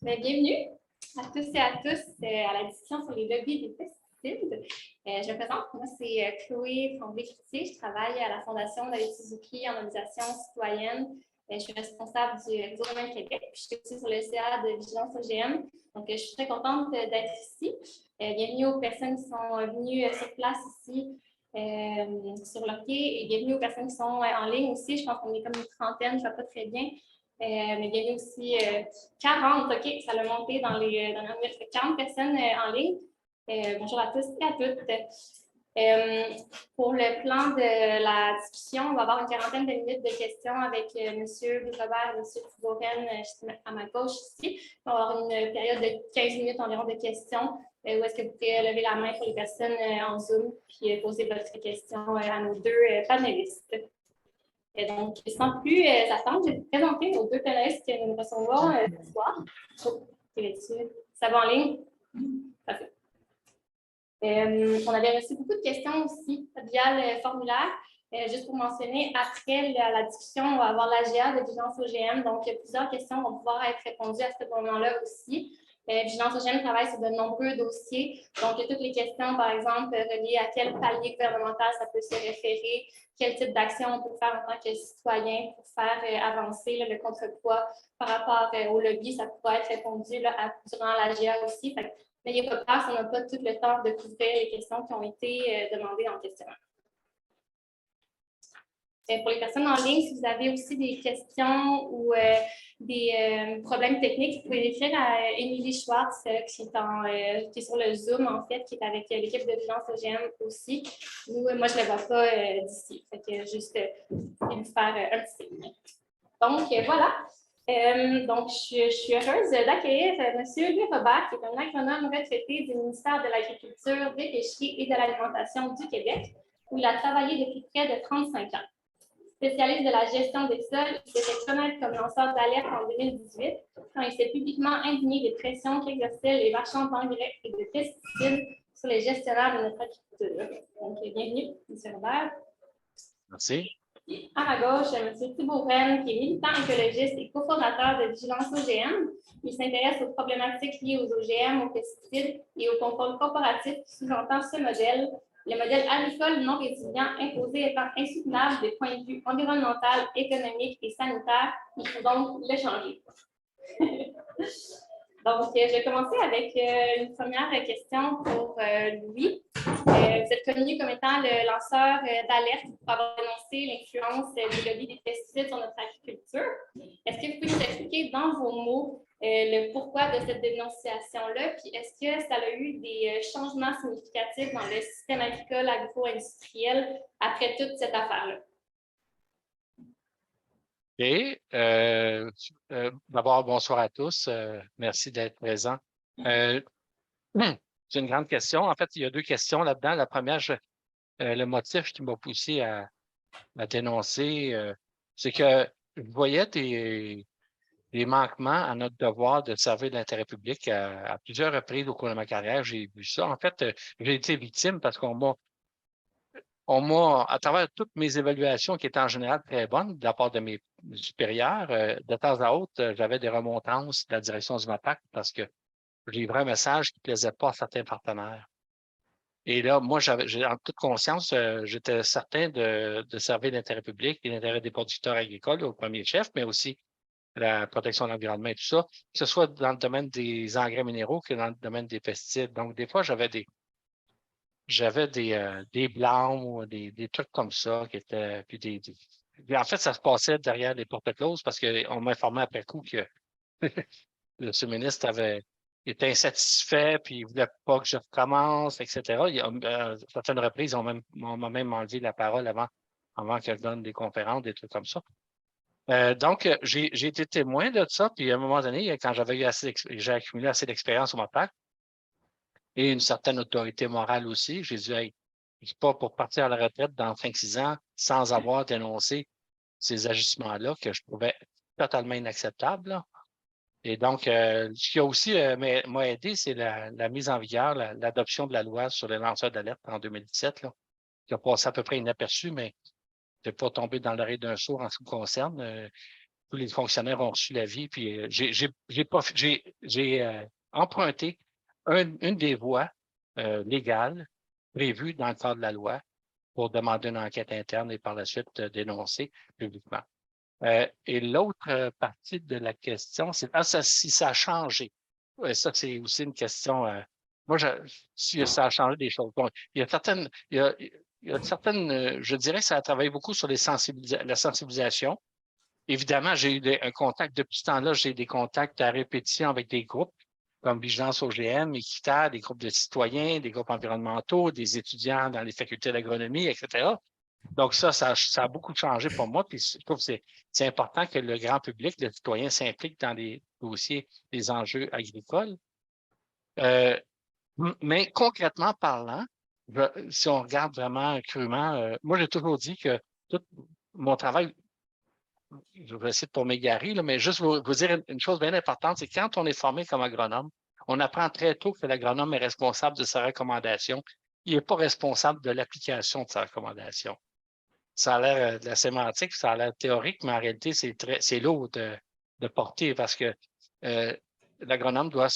Bienvenue à tous et à tous à la discussion sur les lobbies des pesticides. Je me présente, moi c'est Chloé Tremblay-Cloutier, je travaille à la Fondation David Suzuki en mobilisation citoyenne. Je suis responsable du réseau Romain Québec, puis je suis aussi sur le CA de Vigilance OGM. Donc, je suis très contente d'être ici. Bienvenue aux personnes qui sont venues sur place ici sur le quai et bienvenue aux personnes qui sont en ligne aussi. Je pense qu'on est comme une trentaine, je ne vois pas très bien. Mais il y avait aussi 40, OK, ça l'a monté dans les dernières minutes, 40 personnes en ligne. Bonjour à tous et à toutes. Pour le plan de la discussion, on va avoir une quarantaine de minutes de questions avec M. Robert et M. Thibault-Rennes à ma gauche ici. On va avoir une période de 15 minutes environ de questions où est-ce que vous pouvez lever la main pour les personnes en Zoom puis poser votre question à nos deux panélistes. Et donc, sans plus attendre, je vais vous présenter nos deux panélistes que nous recevons ce soir. Ça va en ligne? Parfait. On avait reçu beaucoup de questions aussi via le formulaire. Juste pour mentionner, après la discussion, on va avoir l'AGA de Vigilance OGM. Donc, plusieurs questions vont pouvoir être répondues à ce moment-là aussi. Vigilance OGM travaille sur de nombreux dossiers. Donc, toutes les questions, par exemple, reliées à quel palier gouvernemental ça peut se référer, quel type d'action on peut faire en tant que citoyen pour faire avancer le contrepoids par rapport au lobby, ça pourra être répondu durant l'AGA aussi. N'ayez pas peur, on n'a pas tout le temps de couvrir les questions qui ont été demandées dans le questionnaire. Pour les personnes en ligne, si vous avez aussi des questions ou des problèmes techniques, vous pouvez l'écrire à Émilie Schwartz, qui est sur le Zoom, en fait, qui est avec l'équipe de Vigilance OGM aussi. Moi, je ne le vois pas d'ici. Fait que juste lui faire un petit signe. Donc, voilà. Donc, je suis heureuse d'accueillir M. Louis Robert, qui est un agronome retraité du ministère de l'Agriculture, des Pêcheries et de l'Alimentation du Québec, où il a travaillé depuis près de 35 ans. Spécialiste de la gestion des sols, il s'est fait connaître comme lanceur d'alerte en 2018, quand il s'est publiquement indigné des pressions qu'exerçaient les marchands d'engrais et de pesticides sur les gestionnaires de notre agriculture. Donc, bienvenue, M. Robert. Merci. À ma gauche, M. Thibault-Rennes, qui est militant écologiste et cofondateur de Vigilance OGM. Il s'intéresse aux problématiques liées aux OGM, aux pesticides et au contrôle corporatif qui sous-entend ce modèle. Le modèle agricole non résilient imposé étant insoutenable des points de vue environnemental, économique et sanitaire, il faut donc le changer. Donc, je vais commencer avec une première question pour Louis. Vous êtes connu comme étant le lanceur d'alerte pour avoir dénoncé l'influence des lobbies des pesticides sur notre agriculture. Est-ce que vous pouvez nous expliquer dans vos mots le pourquoi de cette dénonciation-là? Puis, est-ce que ça a eu des changements significatifs dans le système agricole, agro-industriel après toute cette affaire-là? OK. D'abord, bonsoir à tous. Merci d'être présents. C'est une grande question. En fait, il y a deux questions là-dedans. La première, le motif qui m'a poussé à dénoncer, c'est que je voyais des manquements à notre devoir de servir l'intérêt public à plusieurs reprises au cours de ma carrière. J'ai vu ça. En fait, j'ai été victime parce à travers toutes mes évaluations, qui étaient en général très bonnes de la part de mes supérieurs, de temps à autre, j'avais des remontrances de la direction du MAPAC parce que je livrais un message qui ne plaisait pas à certains partenaires. Et là, moi, j'ai en toute conscience, j'étais certain de servir l'intérêt public et l'intérêt des producteurs agricoles au premier chef, mais aussi la protection de l'environnement et tout ça, que ce soit dans le domaine des engrais minéraux que dans le domaine des pesticides. Donc, des fois, j'avais des blancs ou des trucs comme ça qui étaient. Puis en fait, ça se passait derrière les portes closes parce qu'on m'informait après coup que le sous-ministre était insatisfait, puis il ne voulait pas que je recommence, etc. À certaines reprises, on m'a même enlevé la parole avant que je donne des conférences, des trucs comme ça. Donc, j'ai été témoin de ça, puis à un moment donné, quand j'ai accumulé assez d'expérience au MAPAC, et une certaine autorité morale aussi. J'ai dit, hey, c'est pas pour partir à la retraite dans 5-6 ans sans avoir dénoncé ces agissements-là que je trouvais totalement inacceptables. Là. Et donc, ce qui a aussi m'a aidé, c'est la mise en vigueur, l'adoption de la loi sur les lanceurs d'alerte en 2017, là, qui a passé à peu près inaperçu, mais je n'ai pas tombé dans l'oreille d'un sourd en ce qui me concerne. tous les fonctionnaires ont reçu l'avis, puis j'ai emprunté une des voies légales prévues dans le cadre de la loi pour demander une enquête interne et par la suite dénoncer publiquement. Et l'autre partie de la question, c'est si ça a changé. Ouais, ça, c'est aussi une question. Moi, si ça a changé des choses. Bon, il y a certaines, je dirais que ça a travaillé beaucoup sur la sensibilisation. Évidemment, j'ai eu un contact depuis ce temps-là, j'ai des contacts à répétition avec des groupes comme Vigilance OGM, Équita, des groupes de citoyens, des groupes environnementaux, des étudiants dans les facultés d'agronomie, etc. Donc, ça a beaucoup changé pour moi. Puis, je trouve que c'est important que le grand public, le citoyen, s'implique dans les dossiers, les enjeux agricoles. Mais concrètement parlant, si on regarde vraiment crûment, moi, j'ai toujours dit que tout mon travail, je vais essayer de pas m'égarer, mais juste vous dire une chose bien importante, c'est quand on est formé comme agronome, on apprend très tôt que l'agronome est responsable de sa recommandation. Il n'est pas responsable de l'application de sa recommandation. Ça a l'air de la sémantique, ça a l'air théorique, mais en réalité, c'est lourd de porter parce que l'agronome doit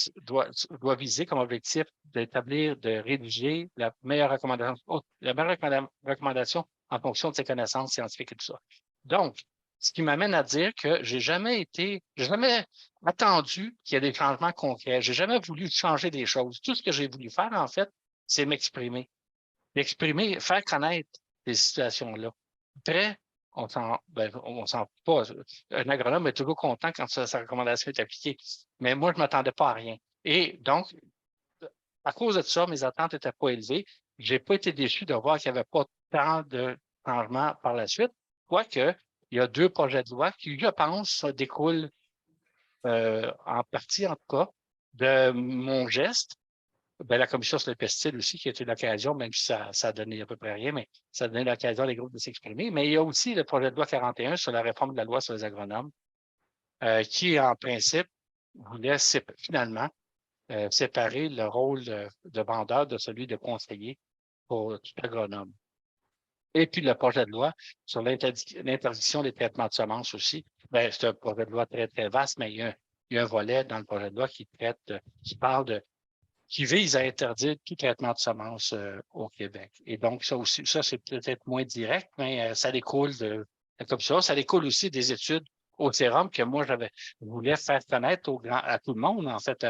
viser comme objectif d'établir, de rédiger la meilleure recommandation en fonction de ses connaissances scientifiques et tout ça. Donc, ce qui m'amène à dire que j'ai jamais attendu qu'il y ait des changements concrets. J'ai jamais voulu changer des choses. Tout ce que j'ai voulu faire, en fait, c'est m'exprimer. M'exprimer, faire connaître ces situations-là. Après, on s'en pas. Un agronome est toujours content quand sa recommandation est appliquée. Mais moi, je ne m'attendais pas à rien. Et donc, à cause de ça, mes attentes n'étaient pas élevées. Je n'ai pas été déçu de voir qu'il n'y avait pas tant de changements par la suite. Quoique, il y a 2 projets de loi qui, je pense, découlent en partie, en tout cas, de mon geste. La commission sur les pesticides aussi, qui a été l'occasion, même si ça a donné à peu près rien, mais ça a donné l'occasion à les groupes de s'exprimer. Mais il y a aussi le projet de loi 41 sur la réforme de la loi sur les agronomes, qui, en principe, voulait finalement séparer le rôle de vendeur de celui de conseiller pour tout agronome. Et puis le projet de loi sur l'interdiction des traitements de semences aussi. C'est un projet de loi très, très vaste, mais il y a un volet dans le projet de loi qui vise à interdire tout traitement de semences au Québec. Et donc, ça aussi, ça, c'est peut-être moins direct, mais ça découle de la commission. Ça découle aussi des études au sérum que moi, je voulais faire connaître à tout le monde. En fait,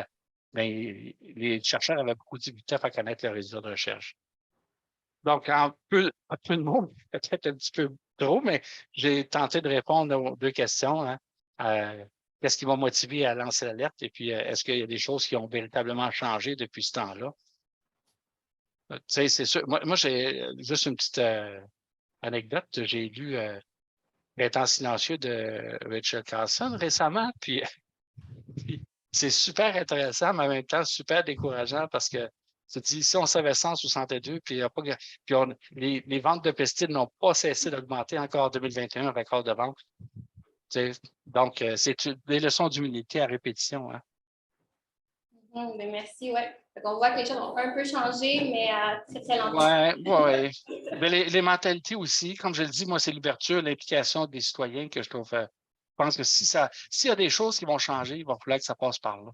les chercheurs avaient beaucoup de difficultés à faire connaître leurs résultats de recherche. Donc, un peu de mots, peut-être un petit peu trop, mais j'ai tenté de répondre aux 2 questions. Hein. Qu'est-ce qui m'a motivé à lancer l'alerte? Et puis, est-ce qu'il y a des choses qui ont véritablement changé depuis ce temps-là? Tu sais, c'est sûr. Moi j'ai juste une petite anecdote. J'ai lu Printemps silencieux de Rachel Carson récemment, puis c'est super intéressant, mais en même temps super décourageant parce que tu te dis, si on savait 162, puis, les ventes de pesticides n'ont pas cessé d'augmenter encore en 2021, un record de vente. Donc, c'est des leçons d'humilité à répétition. Hein. Merci, oui. On voit que les choses ont un peu changé, mais très, très lentement. Oui. Mais les mentalités aussi, comme je le dis, moi, c'est l'ouverture, l'implication des citoyens que je trouve. Je pense que s'il y a des choses qui vont changer, il va falloir que ça passe par là.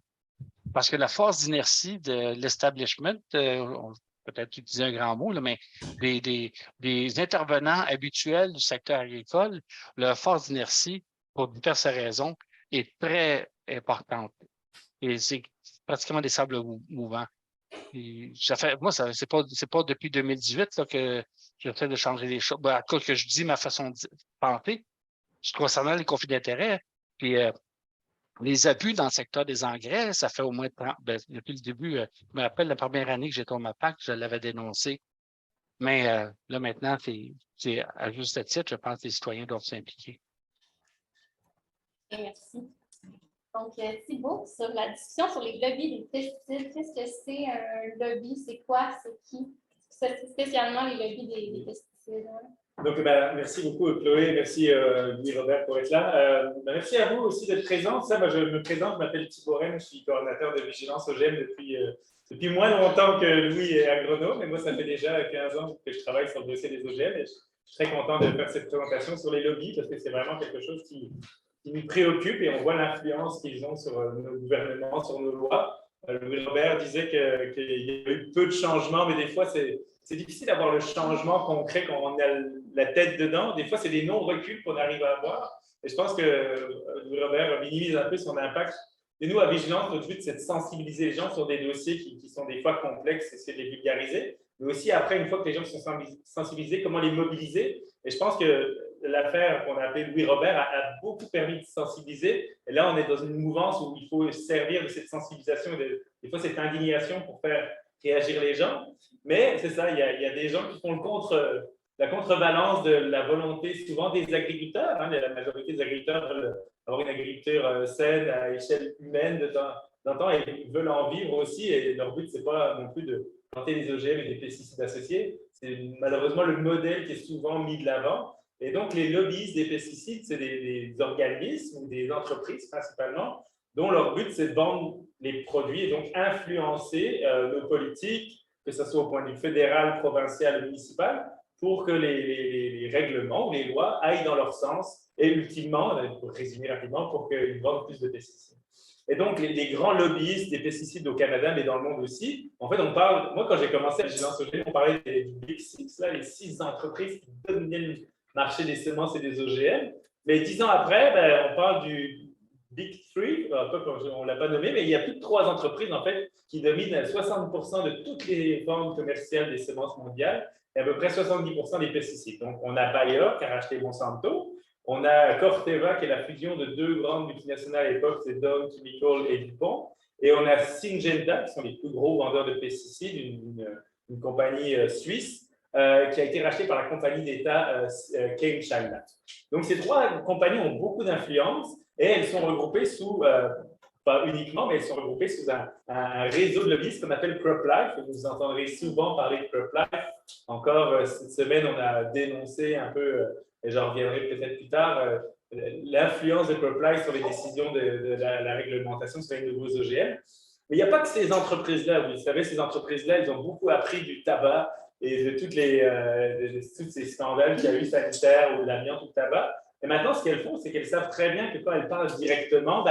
Parce que la force d'inertie de l'establishment, peut-être utiliser un grand mot, là, mais des intervenants habituels du secteur agricole, la force d'inertie, pour diverses raisons, est très importante. Et c'est pratiquement des sables mouvants. Et c'est pas depuis 2018 là, que j'essaie de changer les choses. À cause que je dis ma façon de penser, je trouve ça dans les conflits d'intérêts. Puis les abus dans le secteur des engrais, ça fait au moins 30, depuis le début, je me rappelle la première année que j'étais au MAPAC, je l'avais dénoncé. Mais là, maintenant, c'est à juste titre, je pense que les citoyens doivent s'impliquer. Merci. Donc, Thibault, sur la discussion sur les lobbies des pesticides, qu'est-ce que c'est un lobby? C'est quoi? C'est qui? Spécialement les lobbies des pesticides. Donc, merci beaucoup, Chloé. Merci, Louis-Robert, pour être là. Merci à vous aussi d'être présents. Je me présente, je m'appelle Thibault Rennes, je suis coordinateur de Vigilance OGM depuis moins longtemps que Louis est agronome. Mais moi, ça fait déjà 15 ans que je travaille sur le dossier des OGM et je suis très content de faire cette présentation sur les lobbies parce que c'est vraiment quelque chose qui nous préoccupent et on voit l'influence qu'ils ont sur nos gouvernements, sur nos lois. Louis Robert disait qu'il y a eu peu de changements, mais des fois, c'est difficile d'avoir le changement concret quand on a la tête dedans. Des fois, c'est des non-reculs qu'on arrive à avoir. Et je pense que Louis Robert minimise un peu son impact. Et nous, à Vigilance, notre but, c'est de sensibiliser les gens sur des dossiers qui sont des fois complexes, essayer de les vulgariser. Mais aussi, après, une fois que les gens sont sensibilisés, comment les mobiliser. Et je pense que l'affaire qu'on a appelée Louis Robert a beaucoup permis de sensibiliser. Et là, on est dans une mouvance où il faut servir de cette sensibilisation et des fois cette indignation pour faire réagir les gens. Mais c'est ça, il y a des gens qui font la contrebalance de la volonté souvent des agriculteurs. Hein, la majorité des agriculteurs veulent avoir une agriculture saine à échelle humaine de temps en temps et ils veulent en vivre aussi. Et leur but, ce n'est pas non plus de planter des OGM et des pesticides associés. C'est malheureusement le modèle qui est souvent mis de l'avant. Et donc, les lobbyistes des pesticides, c'est des organismes ou des entreprises principalement, dont leur but, c'est de vendre les produits et donc influencer nos politiques, que ce soit au point de vue fédéral, provincial ou municipal, pour que les règlements ou les lois aillent dans leur sens et ultimement, pour résumer rapidement, pour qu'ils vendent plus de pesticides. Et donc, les grands lobbyistes des pesticides au Canada, mais dans le monde aussi, en fait, on parle, moi, quand j'ai commencé à Vigilance OGM, on parlait des Big Six, là, les 6 entreprises qui dominaient le marché des semences et des OGM. Mais 10 ans après, on parle du Big Three, on ne l'a pas nommé, mais il y a plus de 3 entreprises, en fait, qui dominent 60% de toutes les ventes commerciales des semences mondiales et à peu près 70% des pesticides. Donc, on a Bayer qui a racheté Monsanto. On a Corteva, qui est la fusion de 2 grandes multinationales à l'époque, c'est Dow Chemical et DuPont. Et on a Syngenta, qui sont les plus gros vendeurs de pesticides, une compagnie suisse, qui a été rachetée par la compagnie d'État Kane China. Donc, ces 3 compagnies ont beaucoup d'influence et elles sont regroupées sous, pas uniquement, mais elles sont regroupées sous un réseau de lobbyistes qu'on appelle CropLife. Vous entendrez souvent parler de CropLife. Encore cette semaine, on a dénoncé un peu, et j'en reviendrai peut-être plus tard, l'influence de CropLife sur les décisions de la réglementation sur les nouveaux OGM. Mais il n'y a pas que ces entreprises-là. Vous savez, ces entreprises-là, ils ont beaucoup appris du tabac et de tous ces scandales qu'il y a eu sanitaires ou de l'amiante ou du tabac. Et maintenant, ce qu'elles font, c'est qu'elles savent très bien que quand elles parlent directement,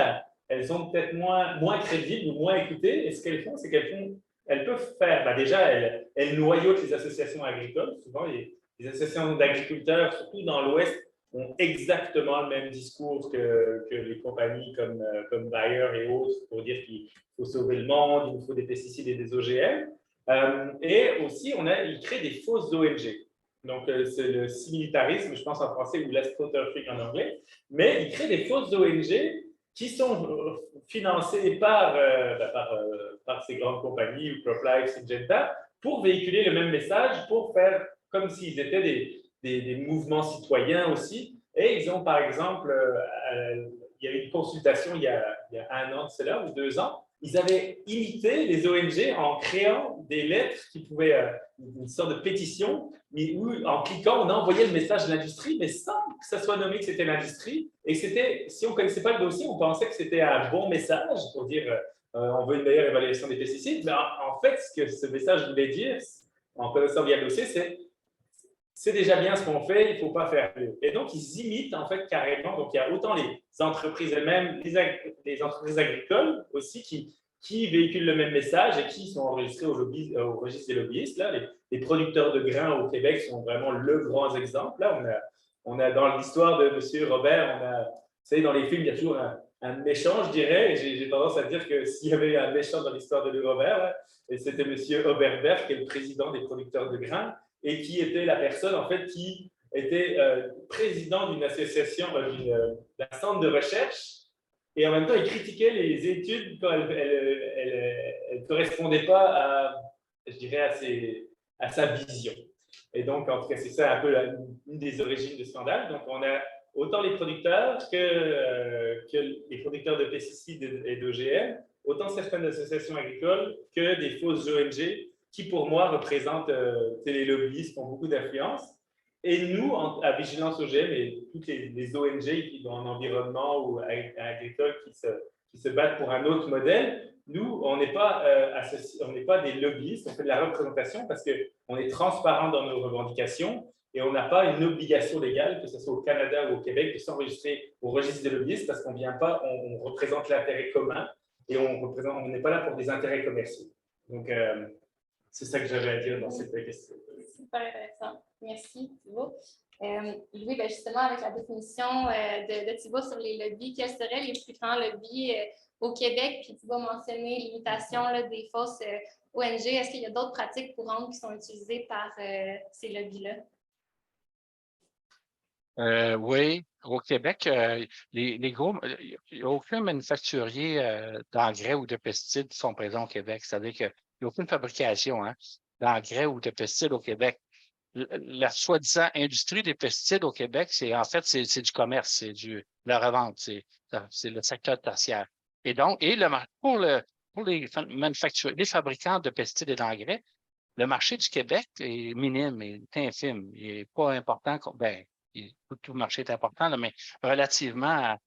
elles sont peut-être moins crédibles ou moins écoutées. Et ce qu'elles font, c'est qu'elles peuvent faire, déjà, elles noyautent les associations agricoles. Souvent, les associations d'agriculteurs, surtout dans l'Ouest, ont exactement le même discours que les compagnies comme Bayer et autres pour dire qu'il faut sauver le monde, il nous faut des pesticides et des OGM. Et aussi, ils créent des fausses ONG. Donc, c'est le similitarisme, je pense en français, ou l'astroturfing en anglais. Mais ils créent des fausses ONG qui sont financées par ces grandes compagnies, ou CropLife, Syngenta, pour véhiculer le même message, pour faire comme s'ils étaient des mouvements citoyens aussi. Et ils ont, par exemple, il y a eu une consultation il y a 1 an de cela, ou 2 ans, ils avaient imité les ONG en créant des lettres qui pouvaient, une sorte de pétition, mais où en cliquant, on envoyait le message de l'industrie, mais sans que ça soit nommé que c'était l'industrie. Et si on ne connaissait pas le dossier, on pensait que c'était un bon message pour dire on veut une meilleure évaluation des pesticides. Mais en fait, ce que ce message voulait dire, en connaissant bien le dossier, c'est déjà bien ce qu'on fait, il ne faut pas faire mieux. Et donc, ils imitent en fait carrément. Donc, il y a autant les entreprises elles-mêmes, les entreprises agricoles aussi qui véhiculent le même message et qui sont enregistrés au registre des lobbyistes. Là, les producteurs de grains au Québec sont vraiment le grand exemple. Là, on a dans l'histoire de M. Robert, vous savez, dans les films, il y a toujours un méchant, je dirais. J'ai tendance à dire que s'il y avait un méchant dans l'histoire de Louis Robert, c'était M. Oberberg, qui est le président des producteurs de grains, et qui était la personne, en fait, qui était président d'une association, d'un centre de recherche, et en même temps, il critiquait les études quand elles ne correspondaient pas je dirais, à sa vision. Et donc, en tout cas, c'est ça un peu une des origines du scandale. Donc, on a autant les producteurs que les producteurs de pesticides et d'OGM, autant certaines associations agricoles que des fausses ONG qui, pour moi, représentent les lobbyistes qui ont beaucoup d'influence. Et nous, à Vigilance OGM et toutes les ONG qui sont en environnement ou agricole qui se battent pour un autre modèle, nous, on n'est pas des lobbyistes, on fait de la représentation parce qu'on est transparent dans nos revendications Et on n'a pas une obligation légale, que ce soit au Canada ou au Québec, de s'enregistrer au registre des lobbyistes parce qu'on vient pas, on représente l'intérêt commun et on n'est pas là pour des intérêts commerciaux. Donc, c'est ça que j'avais à dire dans cette question. Super intéressant. Merci, Thibault. Louis, ben justement, avec la définition de Thibault sur les lobbies, quels seraient les plus grands lobbies au Québec? Puis Thibault a mentionné l'imitation des fausses ONG. Est-ce qu'il y a d'autres pratiques courantes qui sont utilisées par ces lobbies-là? Oui, au Québec, les gros, il n'y a aucun manufacturier d'engrais ou de pesticides qui sont présents au Québec. C'est-à-dire qu'il n'y a aucune fabrication d'engrais ou de pesticides au Québec. La soi-disant industrie des pesticides au Québec, c'est du commerce, c'est de la revente, c'est le secteur tertiaire. Et donc, pour les manufacturiers, les fabricants de pesticides et d'engrais, le marché du Québec est minime, est infime, il n'est pas important. Tout le marché est important, là, mais relativement,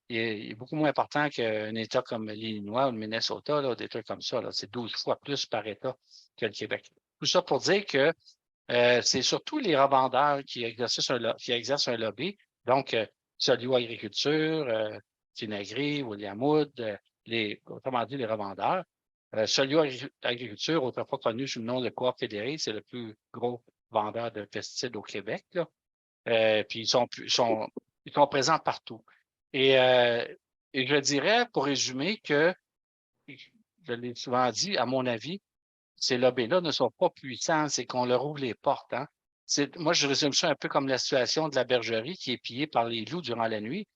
il est beaucoup moins important qu'un État comme l'Illinois ou le Minnesota, là, des trucs comme ça. C'est 12 fois plus par État que le Québec. Tout ça pour dire que c'est surtout les revendeurs qui exercent un lobby. Donc, Solio Agriculture, Finagri, William Wood, autrement dit, les revendeurs. Solio Agriculture, autrefois connu sous le nom de Coop Fédéré, c'est le plus gros vendeur de pesticides au Québec, là. Puis ils sont présents partout. Et je dirais, pour résumer, que, je l'ai souvent dit, à mon avis, ces lobbies-là ne sont pas puissants, c'est qu'on leur ouvre les portes. Hein. Moi, je résume ça un peu comme la situation de la bergerie qui est pillée par les loups durant la nuit.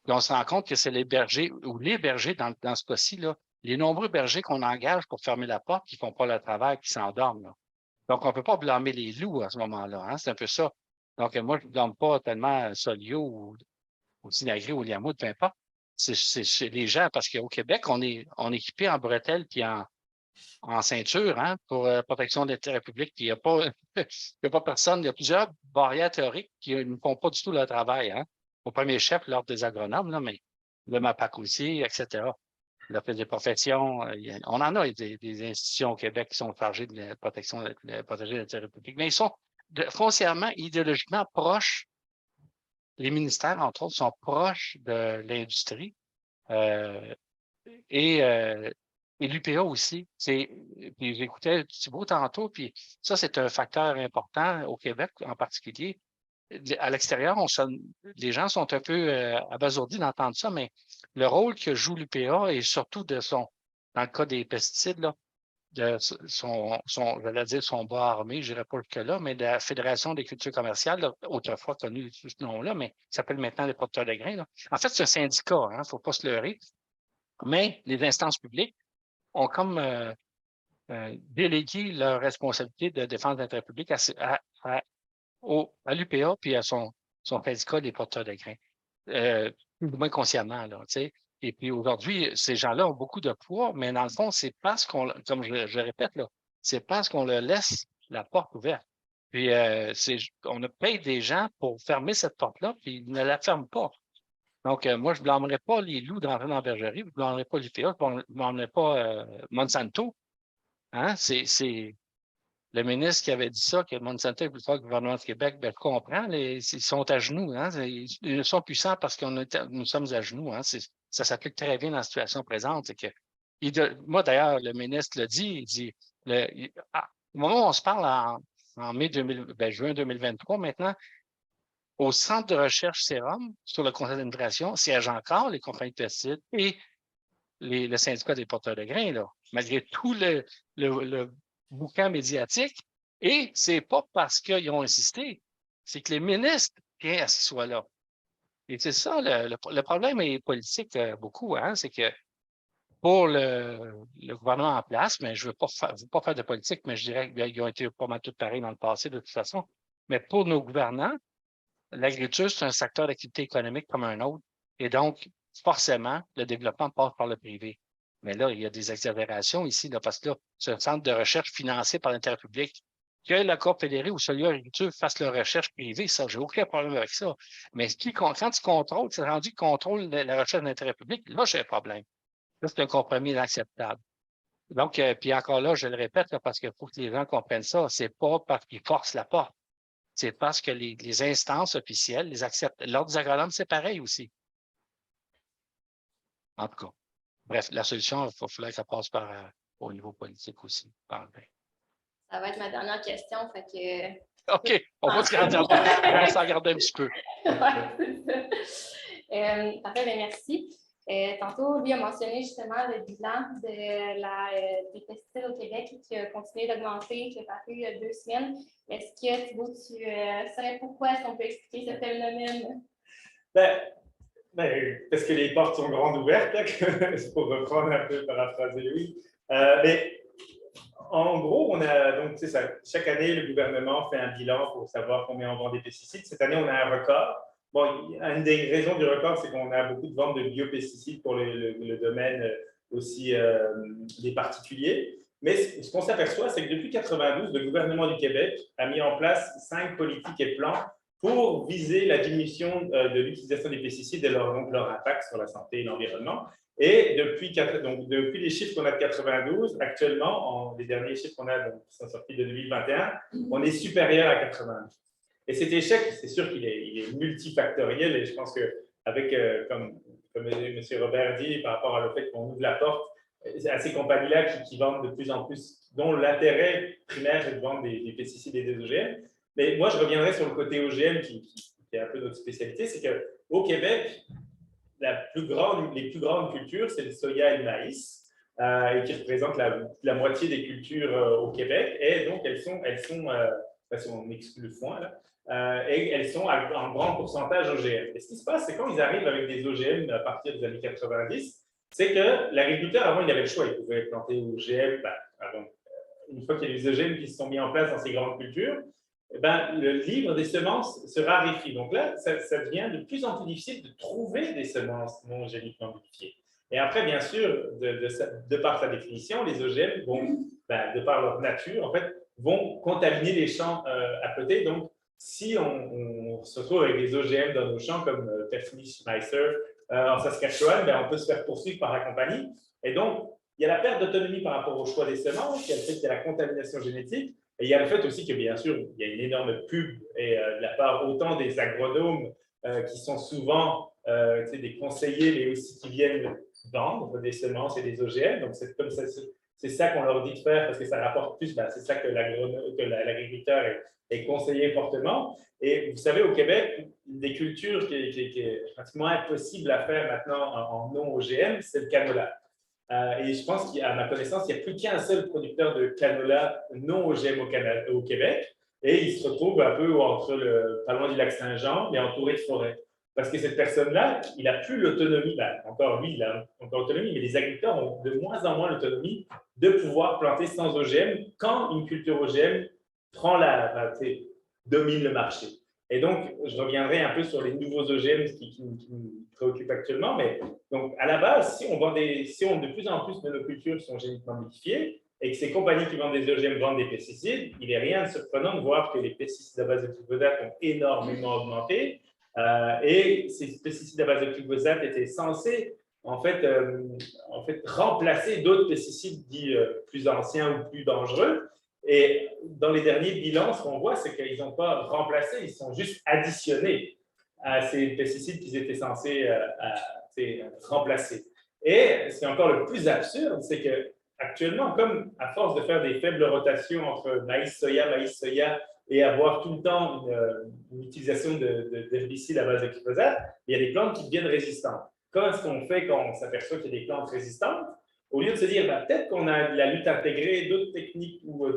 Puis on se rend compte que c'est les bergers, ou les bergers dans ce cas-ci, là, les nombreux bergers qu'on engage pour fermer la porte, qui ne font pas le travail, qui s'endorment. Là. Donc, on ne peut pas blâmer les loups à ce moment-là. Hein? C'est un peu ça. Donc, moi, je ne blâme pas tellement Solio ou Sinagri ou Liamoud, peu importe. C'est les gens, parce qu'au Québec, on est équipé en bretelles puis en ceinture pour protection de l'intérêt public. Puis il n'y a pas personne. Il y a plusieurs barrières théoriques qui ne font pas du tout le travail. Hein? Au premier chef, l'Ordre des agronomes, là, mais le MAPAC aussi, etc. L'Office des professions. On en a des institutions au Québec qui sont chargées de la protection de protéger l'intérêt public. Mais ils sont foncièrement, idéologiquement proches. Les ministères, entre autres, sont proches de l'industrie et l'UPA aussi. Puis j'écoutais Thibault tantôt, puis ça, c'est un facteur important au Québec en particulier. À l'extérieur, les gens sont un peu abasourdis d'entendre ça, mais le rôle que joue l'UPA et surtout dans le cas des pesticides, là, j'allais dire son bras armé, je n'irai pas là, mais de la Fédération des cultures commerciales, là, autrefois connue sous ce nom-là, mais qui s'appelle maintenant les producteurs de grains. Là. En fait, c'est un syndicat, il ne faut pas se leurrer, mais les instances publiques ont comme délégué leur responsabilité de défense de l'intérêt public à l'UPA puis à son syndicat des producteurs de grains. Plus ou moins consciemment, là, tu sais. Et puis aujourd'hui, ces gens-là ont beaucoup de poids, mais dans le fond, c'est parce comme je répète, là, c'est parce qu'on leur laisse la porte ouverte. Puis on paye des gens pour fermer cette porte-là, puis ils ne la ferment pas. Donc, moi, je ne blâmerais pas les loups d'entrer dans la bergerie, je ne blâmerais pas l'UPA, je ne blâmerais pas Monsanto. Hein? C'est le ministre qui avait dit ça, que Monsanto est plus fort que le gouvernement du Québec, ben, je comprends, ils sont à genoux. Hein? Ils sont puissants parce que nous sommes à genoux. Hein? Ça s'applique très bien dans la situation présente. C'est que, moi, d'ailleurs, le ministre l'a dit, il dit, au moment où on se parle en juin 2023, maintenant, au centre de recherche Sérum, sur le conseil d'administration, siègent encore les compagnies de pesticides et le syndicat des porteurs de grains, là, malgré tout le boucan médiatique. Et c'est pas parce qu'ils ont insisté, c'est que les ministres tiennent à ce qu'ils soient là. Et c'est ça, le problème est politique beaucoup, hein, c'est que pour le gouvernement en place, mais je ne veux pas faire de politique, mais je dirais qu'ils ont été pas mal tous pareils dans le passé de toute façon. Mais pour nos gouvernants, l'agriculture, c'est un secteur d'activité économique comme un autre. Et donc, forcément, le développement passe par le privé. Mais là, il y a des exagérations ici, là, parce que là, c'est un centre de recherche financé par l'intérêt public. Que la Coop fédérée ou Solio Agriculture fasse leur recherche privée, ça, j'ai aucun problème avec ça. Mais quand tu contrôles, c'est rendu que contrôle la recherche d'intérêt public, là, j'ai un problème. Là, c'est un compromis inacceptable. Donc, puis encore là, je le répète, là, parce qu'il faut que les gens comprennent ça, c'est pas parce qu'ils forcent la porte. c'est parce que les instances officielles les acceptent. L'Ordre des agronomes, c'est pareil aussi. En tout cas. Bref, la solution, il va falloir qu'elle passe au niveau politique aussi. Ça va être ma dernière question. Fait que... OK, on va s'en garder un petit peu. Oui, c'est ça. Parfait, bien, merci. Tantôt, lui a mentionné justement le bilan des pesticides au Québec qui a continué d'augmenter, qui a paru il y a 2 semaines. Est-ce que, Thibault, tu saurais pourquoi est-ce qu'on peut expliquer ce phénomène? Parce que les portes sont grandes ouvertes, là, pour reprendre un peu, paraphraser Louis. Mais en gros, on a donc, c'est ça, chaque année, le gouvernement fait un bilan pour savoir combien on vend des pesticides. Cette année, on a un record. Bon, une des raisons du record, c'est qu'on a beaucoup de ventes de biopesticides pour le domaine aussi des particuliers. Mais ce qu'on s'aperçoit, c'est que depuis 1992, le gouvernement du Québec a mis en place 5 politiques et plans pour viser la diminution de l'utilisation des pesticides et leur impact sur la santé et l'environnement. Et depuis les chiffres qu'on a de 92, actuellement, les derniers chiffres qu'on a qui sont sortis de 2021, on est supérieur à 92. Et cet échec, c'est sûr qu'il est multifactoriel et je pense qu'avec, comme M. Robert dit, par rapport à le fait qu'on ouvre la porte à ces compagnies-là qui vendent de plus en plus, dont l'intérêt primaire est de vendre des pesticides et des OGM. Mais moi, je reviendrai sur le côté OGM qui est un peu notre spécialité, c'est qu'au Québec, les plus grandes cultures, c'est le soya et le maïs, et qui représentent la moitié des cultures au Québec. Et donc, si on exclut le foin, là, et elles sont en grand pourcentage OGM. Et ce qui se passe, c'est quand ils arrivent avec des OGM à partir des années 90, c'est que l'agriculteur, avant, il avait le choix. Il pouvait planter OGM. Une fois qu'il y a les OGM qui se sont mis en place dans ces grandes cultures, le livre des semences se raréfie. Donc là, ça devient de plus en plus difficile de trouver des semences non génétiquement modifiées. Et après, bien sûr, de par sa définition, les OGM vont, de par leur nature, en fait, vont contaminer les champs à côté. Donc, si on se retrouve avec des OGM dans nos champs, comme Perfumich Meiser en Saskatchewan, on peut se faire poursuivre par la compagnie. Et donc, il y a la perte d'autonomie par rapport au choix des semences, il y a le fait qu'il y a la contamination génétique, et il y a le fait aussi que, bien sûr, il y a une énorme pub de la part autant des agronomes qui sont souvent des conseillers, mais aussi qui viennent vendre des semences et des OGM. Donc, c'est ça qu'on leur dit de faire parce que ça rapporte plus. C'est ça que l'agriculteur est conseillé fortement. Et vous savez, au Québec, une des cultures qui est pratiquement impossible à faire maintenant en non-OGM, c'est le canola. Et je pense qu'à ma connaissance, il n'y a plus qu'un seul producteur de canola non OGM au Québec. Et il se retrouve un peu pas loin du lac Saint-Jean, mais entouré de forêts. Parce que cette personne-là, il n'a plus l'autonomie. Encore lui, il a encore l'autonomie, mais les agriculteurs ont de moins en moins l'autonomie de pouvoir planter sans OGM quand une culture OGM domine le marché. Et donc, je reviendrai un peu sur les nouveaux OGM qui nous préoccupent actuellement. Mais donc, à la base, si de plus en plus de nos cultures sont génétiquement modifiées et que ces compagnies qui vendent des OGM vendent des pesticides, il n'est rien de surprenant de voir que les pesticides à base de glyphosate ont énormément augmenté. Et ces pesticides à base de glyphosate étaient censés en fait remplacer d'autres pesticides dits plus anciens ou plus dangereux. Et dans les derniers bilans, ce qu'on voit, c'est qu'ils n'ont pas remplacé, ils sont juste additionnés à ces pesticides qu'ils étaient censés remplacer. Et c'est encore le plus absurde, c'est qu'actuellement, comme à force de faire des faibles rotations entre maïs-soya, et avoir tout le temps une utilisation d'herbicides à base de glyphosate, il y a des plantes qui deviennent résistantes. Comment est-ce qu'on fait quand on s'aperçoit qu'il y a des plantes résistantes? Au lieu de se dire, peut-être qu'on a de la lutte intégrée, d'autres techniques ou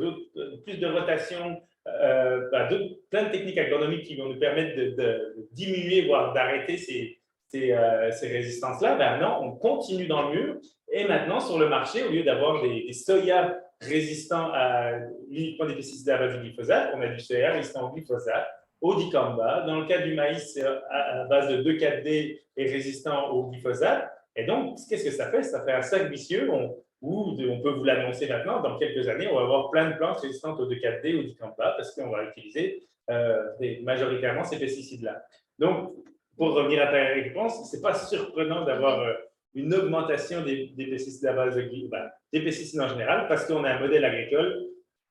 plus de rotation, plein de techniques agronomiques qui vont nous permettre de diminuer, voire d'arrêter ces résistances-là, non, on continue dans le mur. Et maintenant, sur le marché, au lieu d'avoir des soya résistants uniquement des pesticides à base de glyphosate, on a du soya résistant au glyphosate, au dicamba. Dans le cas du maïs, c'est à base de 2,4-D et résistant au glyphosate. Et donc, qu'est-ce que ça fait? Ça fait un cercle vicieux où on peut vous l'annoncer maintenant, dans quelques années, on va avoir plein de plantes résistantes au 2,4-D, au dicamba, parce qu'on va utiliser majoritairement ces pesticides-là. Donc, pour revenir à ta réponse, ce n'est pas surprenant d'avoir une augmentation des pesticides à base de des pesticides en général, parce qu'on a un modèle agricole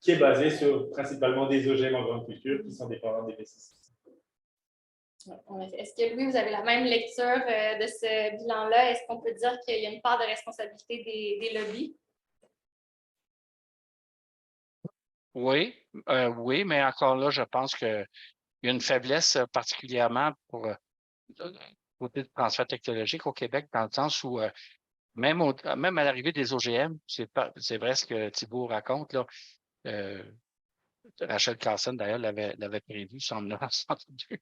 qui est basé sur principalement des OGM en grande culture qui sont dépendants des pesticides. Est-ce que, Louis, vous avez la même lecture de ce bilan-là? Est-ce qu'on peut dire qu'il y a une part de responsabilité des lobbies? Oui, oui, mais encore là, je pense qu'il y a une faiblesse particulièrement pour côté de transfert technologique au Québec, dans le sens où même à l'arrivée des OGM, c'est vrai ce que Thibault raconte, là. Rachel Carson, d'ailleurs, l'avait prévu, en 1962.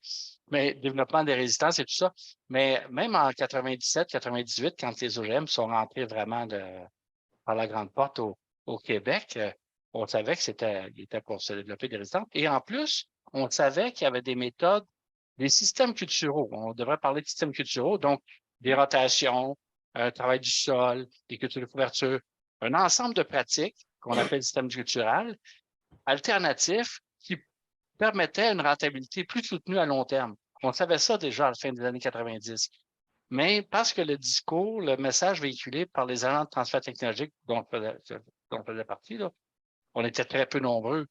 Mais développement des résistances et tout ça. Mais même en 97-98, quand les OGM sont rentrés vraiment par la grande porte au Québec, on savait que il était pour se développer des résistances. Et en plus, on savait qu'il y avait des méthodes, des systèmes culturaux. On devrait parler de systèmes culturaux, donc des rotations, un travail du sol, des cultures de couverture, un ensemble de pratiques qu'on appelle système culturel, alternatifs qui permettaient une rentabilité plus soutenue à long terme. On savait ça déjà à la fin des années 90. Mais parce que le discours, le message véhiculé par les agents de transfert technologique dont on faisait partie, là, on était très peu nombreux.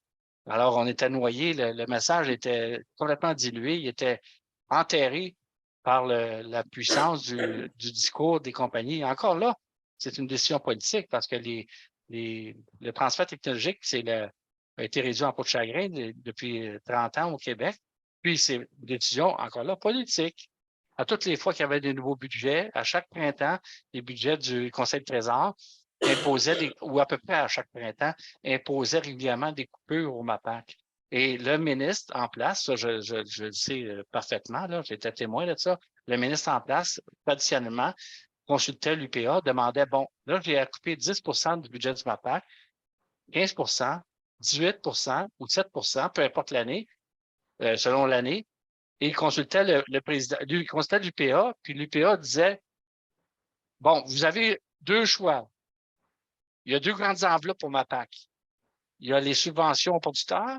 Alors, on était noyés, le message était complètement dilué, il était enterré par la puissance du discours des compagnies. Encore là, c'est une décision politique parce que le transfert technologique, a été réduit en peau de chagrin depuis 30 ans au Québec. Puis, c'est une décision, encore là, politique. À toutes les fois qu'il y avait des nouveaux budgets, à chaque printemps, les budgets du Conseil de Trésor imposaient, ou à peu près à chaque printemps, imposaient régulièrement des coupures au MAPAC. Et le ministre en place, ça, je le sais parfaitement, là, j'étais témoin de ça, le ministre en place, traditionnellement, consultait l'UPA, demandait, bon, là, j'ai à couper 10 du budget du MAPAC, 15 18 ou 7 peu importe l'année, selon l'année, et il consultait le président, il consultait l'UPA, puis l'UPA disait, bon, vous avez deux choix. Il y a deux grandes enveloppes pour MAPAC. Il y a les subventions aux producteurs,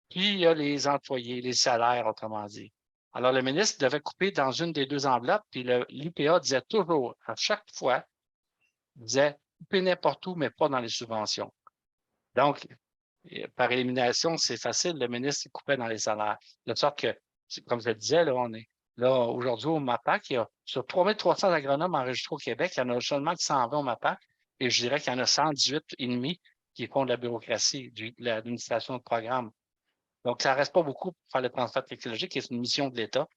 puis il y a les employés, les salaires, autrement dit. Alors, le ministre devait couper dans une des deux enveloppes, puis l'UPA disait toujours, à chaque fois, il disait, couper n'importe où, mais pas dans les subventions. Donc, par élimination, c'est facile, le ministre coupait dans les salaires. De sorte que, comme je le disais, là, on est là aujourd'hui au MAPAC, il y a sur 3300 agronomes enregistrés au Québec, il y en a seulement qui 120 au MAPAC, et je dirais qu'il y en a 118 et demi qui font de la bureaucratie, de l'administration de programme. Donc, ça ne reste pas beaucoup pour faire le transfert technologique, qui est une mission de l'État,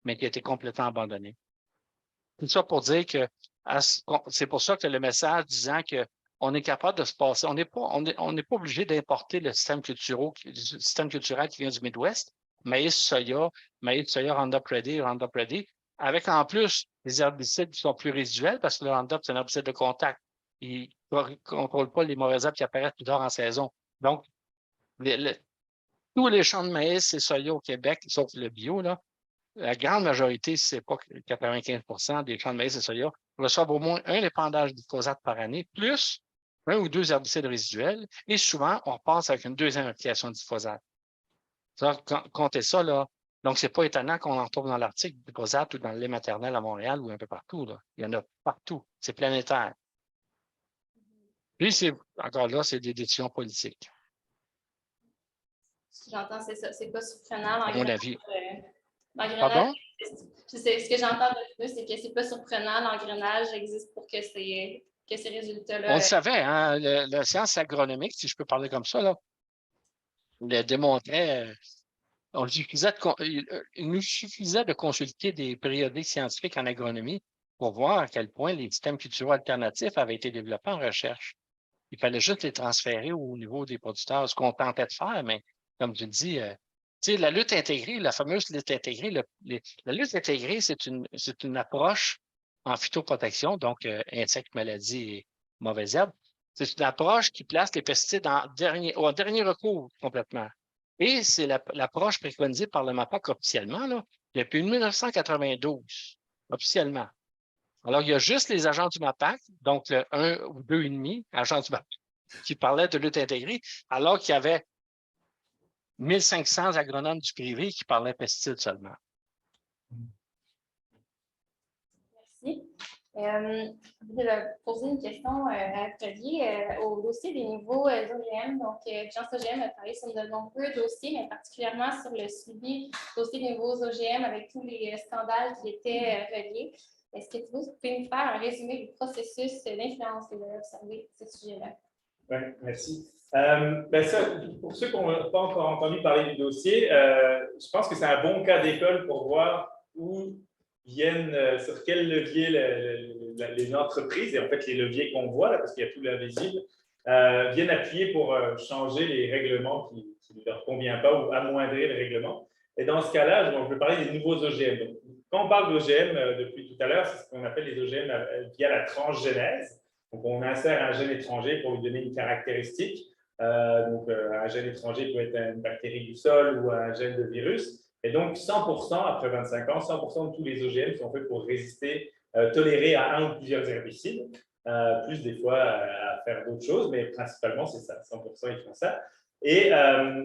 mais qui a été complètement abandonnée. Tout ça pour dire que c'est pour ça que le message disant que on est capable de se passer, on n'est pas obligé d'importer le système culturel qui vient du Midwest, maïs, soya, Roundup Ready, avec en plus des herbicides qui sont plus résiduels parce que le Roundup, c'est un herbicide de contact. Il ne contrôle pas les mauvaises herbes qui apparaissent plus tard en saison. Donc, tous les champs de maïs et soya au Québec, sauf le bio, là, la grande majorité, si ce n'est pas 95 des champs de maïs et soya, reçoivent au moins un épandage de glyphosate par année, plus un ou deux herbicides résiduels, et souvent, on passe avec une deuxième application de glyphosate. Comptez ça, là. Donc, c'est pas étonnant qu'on en retrouve dans l'article du glyphosate ou dans le lait maternel à Montréal ou un peu partout, là. Il y en a partout. C'est planétaire. Puis, encore là, c'est des décisions politiques. Ce que j'entends, c'est ça. C'est pas surprenant. À mon avis. L'engrenage, ce que j'entends de vous, c'est que c'est pas surprenant. L'engrenage existe pour que ces résultats-là. On le savait, hein? La science agronomique, si je peux parler comme ça, là, le démontrait. Il nous suffisait de consulter des périodiques scientifiques en agronomie pour voir à quel point les systèmes culturels alternatifs avaient été développés en recherche. Il fallait juste les transférer au niveau des producteurs, ce qu'on tentait de faire, mais comme tu le dis, la lutte intégrée, la fameuse lutte intégrée, la lutte intégrée, c'est une approche en phytoprotection, donc insectes, maladies et mauvaises herbes. C'est une approche qui place les pesticides en dernier recours complètement. Et c'est l'approche préconisée par le MAPAC officiellement, là, depuis 1992, officiellement. Alors, il y a juste les agents du MAPAC, donc le 1 ou 2,5 agents du MAPAC, qui parlaient de lutte intégrée, alors qu'il y avait 1500 agronomes du privé qui parlaient pesticides seulement. Merci. Je vais poser une question reliée au dossier des nouveaux OGM. Donc, Vigilance OGM a travaillé sur de nombreux dossiers, mais particulièrement sur le suivi du dossier des nouveaux OGM avec tous les scandales qui étaient reliés. Est-ce que vous pouvez nous faire un résumé du processus d'influence que vous avez observé à ce sujet-là? Oui, merci. Pour ceux qui n'ont pas encore entendu parler du dossier, je pense que c'est un bon cas d'école pour voir où viennent, sur quel levier les entreprises, et en fait les leviers qu'on voit, là, parce qu'il y a tout l'invisible, viennent appuyer pour changer les règlements qui ne leur conviennent pas ou amoindrir les règlements. Et dans ce cas-là, je vais parler des nouveaux OGM. Donc, quand on parle d'OGM depuis tout à l'heure, c'est ce qu'on appelle les OGM via la transgénèse. Donc, on insère un gène étranger pour lui donner une caractéristique. Un gène étranger peut être une bactérie du sol ou un gène de virus. Et donc, 100% après 25 ans, 100% de tous les OGM sont faits pour résister, tolérer à un ou plusieurs herbicides, plus des fois à faire d'autres choses, mais principalement, c'est ça, 100% ils font ça. Et là,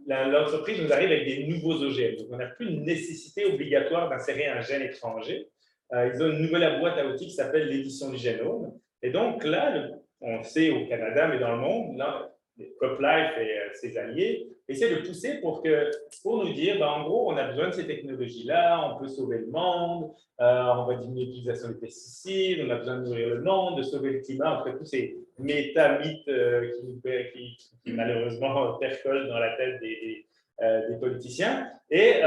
l'entreprise nous arrive avec des nouveaux OGM. Donc, on n'a plus une nécessité obligatoire d'insérer un gène étranger. Ils ont une nouvelle boîte à outils qui s'appelle l'édition du génome. Et donc là, on sait au Canada, mais dans le monde, là, CropLife et ses alliés essaient de pousser pour nous dire, en gros, on a besoin de ces technologies-là, on peut sauver le monde, on va diminuer l'utilisation des pesticides, on a besoin de nourrir le monde, de sauver le climat, entre tous ces méta-mythes qui malheureusement percolent dans la tête des politiciens. Et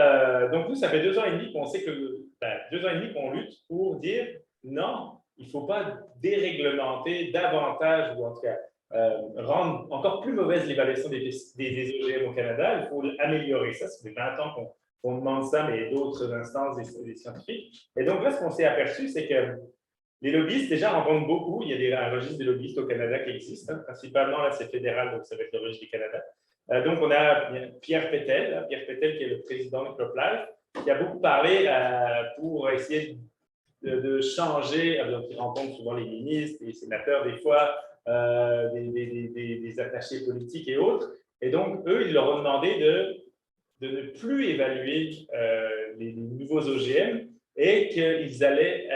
donc, nous, ça fait 2 ans et demi qu'on sait que 2 ans et demi qu'on lutte pour dire non, il ne faut pas déréglementer davantage, ou en tout cas rendre encore plus mauvaise l'évaluation des OGM au Canada. Il faut améliorer ça. Ça fait 20 ans qu'on demande ça, mais d'autres instances, des scientifiques. Et donc là, ce qu'on s'est aperçu, c'est que les lobbyistes, déjà, en vendent beaucoup. Il y a un registre des lobbyistes au Canada qui existe. Principalement, là, c'est fédéral, donc ça va être le registre du Canada. Donc, on a Pierre Pétel qui est le président de CropLife, qui a beaucoup parlé pour essayer de changer, donc il rencontre souvent les ministres, les sénateurs, des fois, des attachés politiques et autres. Et donc, eux, ils leur ont demandé de ne plus évaluer les nouveaux OGM et qu'ils allaient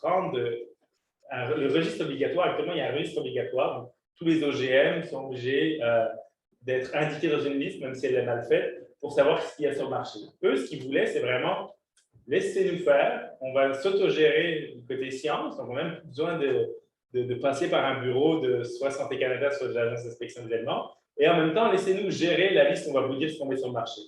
rendre le registre obligatoire. Actuellement, il y a un registre obligatoire. Donc, tous les OGM sont obligés d'être indiqués dans une liste, même si elle est mal faite, pour savoir ce qu'il y a sur le marché. Eux, ce qu'ils voulaient, c'est vraiment laissez-nous faire, on va s'autogérer du côté science, donc on n'a même besoin de passer par un bureau de soit Santé Canada, soit de l'Agence d'inspection des aliments, et en même temps, laissez-nous gérer la liste, on va vous dire ce qu'on met sur le marché.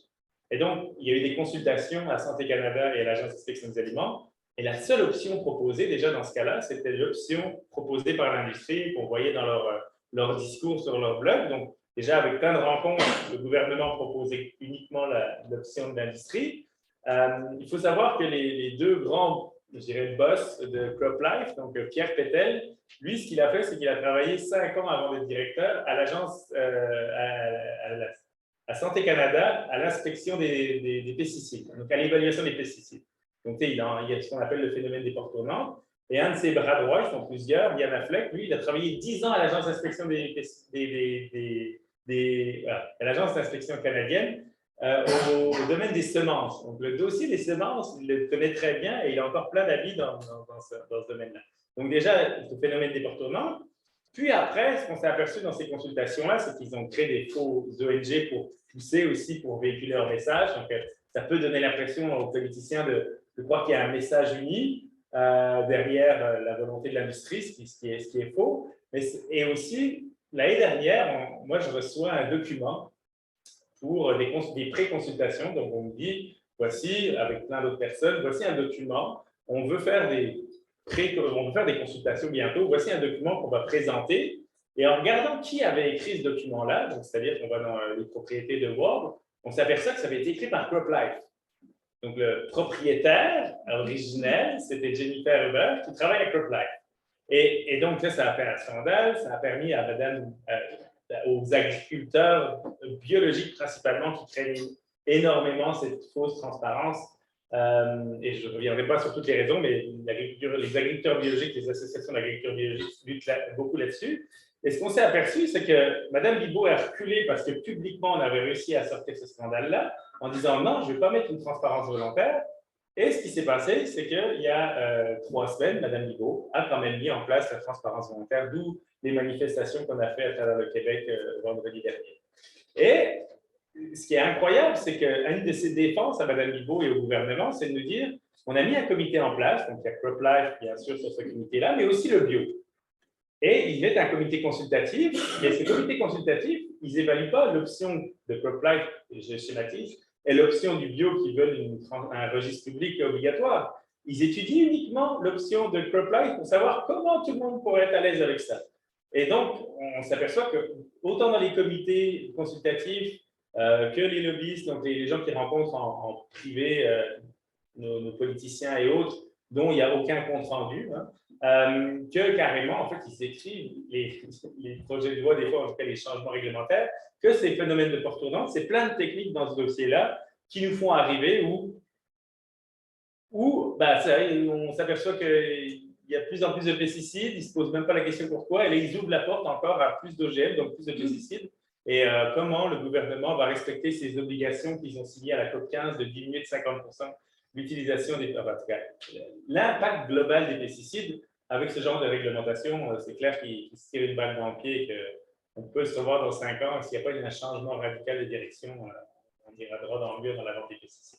Et donc, il y a eu des consultations à Santé Canada et à l'Agence d'inspection des aliments, et la seule option proposée, déjà dans ce cas-là, c'était l'option proposée par l'industrie, qu'on voyait dans leur discours sur leur blog. Donc, déjà, avec plein de rencontres, le gouvernement proposait uniquement l'option de l'industrie. Il faut savoir que les 2 grands, je dirais, boss de CropLife, donc Pierre Pétel, lui, ce qu'il a fait, c'est qu'il a travaillé 5 ans avant d'être directeur à l'agence, à Santé Canada, à l'inspection des pesticides, donc à l'évaluation des pesticides. Donc, il y a ce qu'on appelle le phénomène des portes tournantes. Et un de ses bras droits, ils sont plusieurs, Yann Affleck, lui, il a travaillé 10 ans à l'agence d'inspection à l'agence d'inspection canadienne, au domaine des semences. Donc, le dossier des semences, il le connaît très bien et il a encore plein d'avis dans ce domaine-là. Donc, déjà, le phénomène des portes tournantes. Puis après, ce qu'on s'est aperçu dans ces consultations-là, c'est qu'ils ont créé des faux ONG pour pousser aussi, pour véhiculer leur message. Donc, ça peut donner l'impression aux politiciens de croire qu'il y a un message uni derrière la volonté de l'industrie, ce qui est faux. Et aussi, l'année dernière, moi, je reçois un document pour des pré-consultations. Donc, on me dit, voici, avec plein d'autres personnes, voici un document, on veut faire des consultations bientôt, voici un document qu'on va présenter. Et en regardant qui avait écrit ce document-là, c'est-à-dire qu'on va dans les propriétés de Word, on s'aperçoit que ça avait été écrit par CropLife. Donc, le propriétaire originel, c'était Jennifer Huber, qui travaille à CropLife. Et donc, là, ça a fait un scandale, ça a permis à aux agriculteurs biologiques principalement qui craignent énormément cette fausse transparence. Et je ne reviendrai pas sur toutes les raisons, mais les agriculteurs biologiques, les associations d'agriculture biologique luttent beaucoup là-dessus. Et ce qu'on s'est aperçu, c'est que Mme Guilbeault a reculé parce que publiquement, on avait réussi à sortir ce scandale-là en disant non, je ne vais pas mettre une transparence volontaire. Et ce qui s'est passé, c'est qu'il y a 3 semaines, Mme Bigot a quand même mis en place la transparence volontaire, d'où les manifestations qu'on a fait à travers le Québec vendredi dernier. Et ce qui est incroyable, c'est qu'une de ses défenses à Mme Bigot et au gouvernement, c'est de nous dire on a mis un comité en place, donc il y a CropLife, bien sûr, sur ce comité-là, mais aussi le bio. Et ils mettent un comité consultatif, et ce comité consultatif, ils n'évaluent pas l'option de CropLife, je schématise, et l'option du bio qui veulent un registre public obligatoire. Ils étudient uniquement l'option de CropLife pour savoir comment tout le monde pourrait être à l'aise avec ça. Et donc, on s'aperçoit que, autant dans les comités consultatifs que les lobbyistes, donc les gens qui rencontrent en privé nos politiciens et autres, dont il n'y a aucun compte-rendu, que carrément, en fait, ils s'écrivent les projets de loi, des fois, en tout cas les changements réglementaires, que ces phénomènes de porte tournante, c'est plein de techniques dans ce dossier-là qui nous font arriver où on s'aperçoit qu'il y a de plus en plus de pesticides, ils ne se posent même pas la question pourquoi, et là, ils ouvrent la porte encore à plus d'OGM, donc plus de pesticides. Et comment le gouvernement va respecter ses obligations qu'ils ont signées à la COP15 de diminuer de 50% l'utilisation des... En tout cas, l'impact global des pesticides, avec ce genre de réglementation, c'est clair qu'il se tire une balle dans le pied et qu'on peut se revoir dans 5 ans. S'il n'y a pas un changement radical de direction, on ira droit dans le mur dans la vente des pesticides.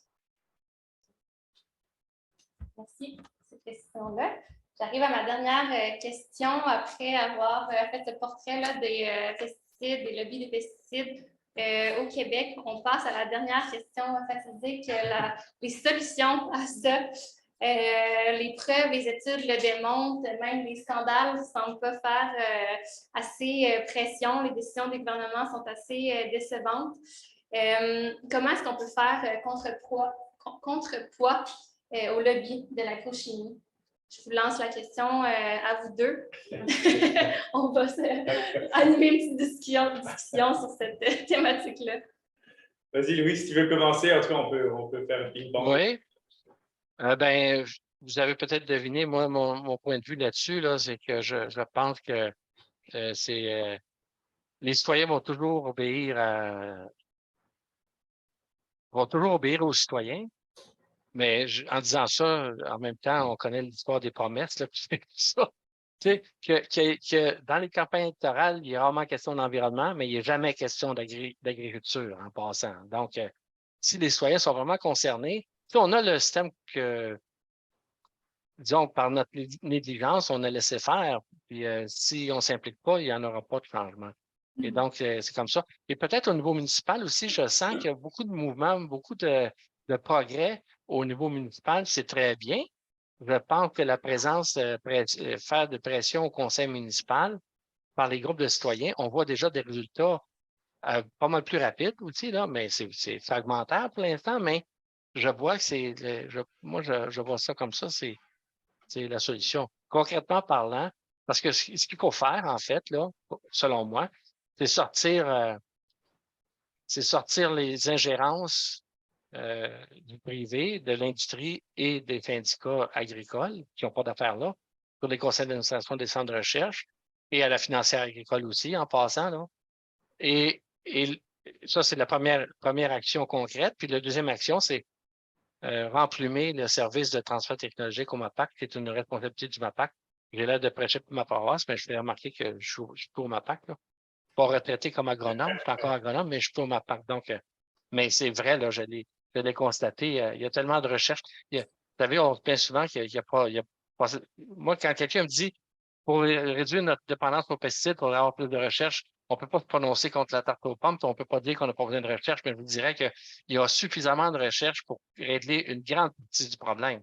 Merci pour cette question-là. J'arrive à ma dernière question après avoir fait ce portrait-là des pesticides, des lobbies des pesticides au Québec. On passe à la dernière question fatidique, les solutions à ça. Les preuves, les études le démontrent, même les scandales ne semblent pas faire assez pression. Les décisions des gouvernements sont assez décevantes. Comment est-ce qu'on peut faire contrepoids au lobby de l'agrochimie? Je vous lance la question à vous deux. On va animer une petite discussion sur cette thématique-là. Vas-y, Louis, si tu veux commencer, en tout cas, on peut faire un ping-pong. Oui. Vous avez peut-être deviné, moi, mon point de vue là-dessus, là, c'est que je pense que les citoyens vont toujours obéir aux citoyens. Mais en disant ça, en même temps, on connaît l'histoire des promesses, là, puis ça. Tu sais, que dans les campagnes électorales, il y a rarement question d'environnement, mais il n'y a jamais question d'agriculture en passant. Donc, si les citoyens sont vraiment concernés, on a le système que, disons, par notre négligence, on a laissé faire. Puis si on ne s'implique pas, il n'y en aura pas de changement. Et donc, c'est comme ça. Et peut-être au niveau municipal aussi, je sens qu'il y a beaucoup de mouvements, beaucoup de progrès au niveau municipal. C'est très bien. Je pense que la présence, faire de pression au conseil municipal par les groupes de citoyens, on voit déjà des résultats pas mal plus rapides aussi, là, mais c'est fragmentaire pour l'instant, mais je vois que je vois ça comme ça, c'est la solution. Concrètement parlant, parce que ce qu'il faut faire, en fait, là, selon moi, c'est sortir les ingérences du privé, de l'industrie et des syndicats agricoles qui n'ont pas d'affaires là, sur les conseils d'administration des centres de recherche et à la financière agricole aussi, en passant. Là. Et ça, c'est la première action concrète. Puis la deuxième action, c'est remplumer le service de transfert technologique au MAPAC, qui est une responsabilité du MAPAC. J'ai l'air de prêcher pour ma paroisse, mais je fais remarquer que je suis pour MAPAC. Là. Pas retraité comme agronome, je suis encore agronome, mais je suis pour MAPAC. Donc, mais c'est vrai, là, je l'ai constaté. Il y a tellement de recherches. Vous savez, on pense souvent qu'il n'y a pas. Moi, quand quelqu'un me dit pour réduire notre dépendance aux pesticides, pour avoir plus de recherche, on ne peut pas se prononcer contre la tarte aux pommes, on ne peut pas dire qu'on n'a pas besoin de recherche, mais je vous dirais qu'il y a suffisamment de recherche pour régler une grande partie du problème.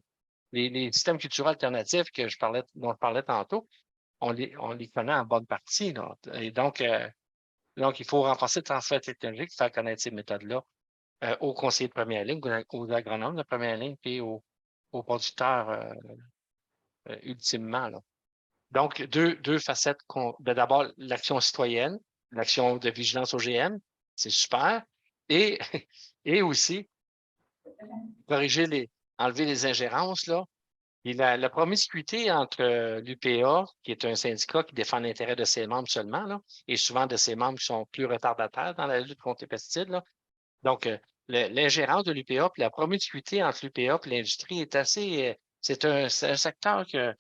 Les systèmes culturels alternatifs dont je parlais tantôt, on les connaît en bonne partie. Là. Et donc, il faut renforcer le transfert technologique, faire connaître ces méthodes-là aux conseillers de première ligne, aux agronomes de première ligne, puis aux producteurs ultimement. Là. Donc, deux facettes. D'abord, l'action citoyenne, l'action de vigilance OGM, c'est super. Et aussi, enlever les ingérences, là. Et la promiscuité entre l'UPA, qui est un syndicat qui défend l'intérêt de ses membres seulement, là, et souvent de ses membres qui sont plus retardataires dans la lutte contre les pesticides. Là. Donc, l'ingérence de l'UPA puis la promiscuité entre l'UPA et l'industrie est assez. C'est un secteur que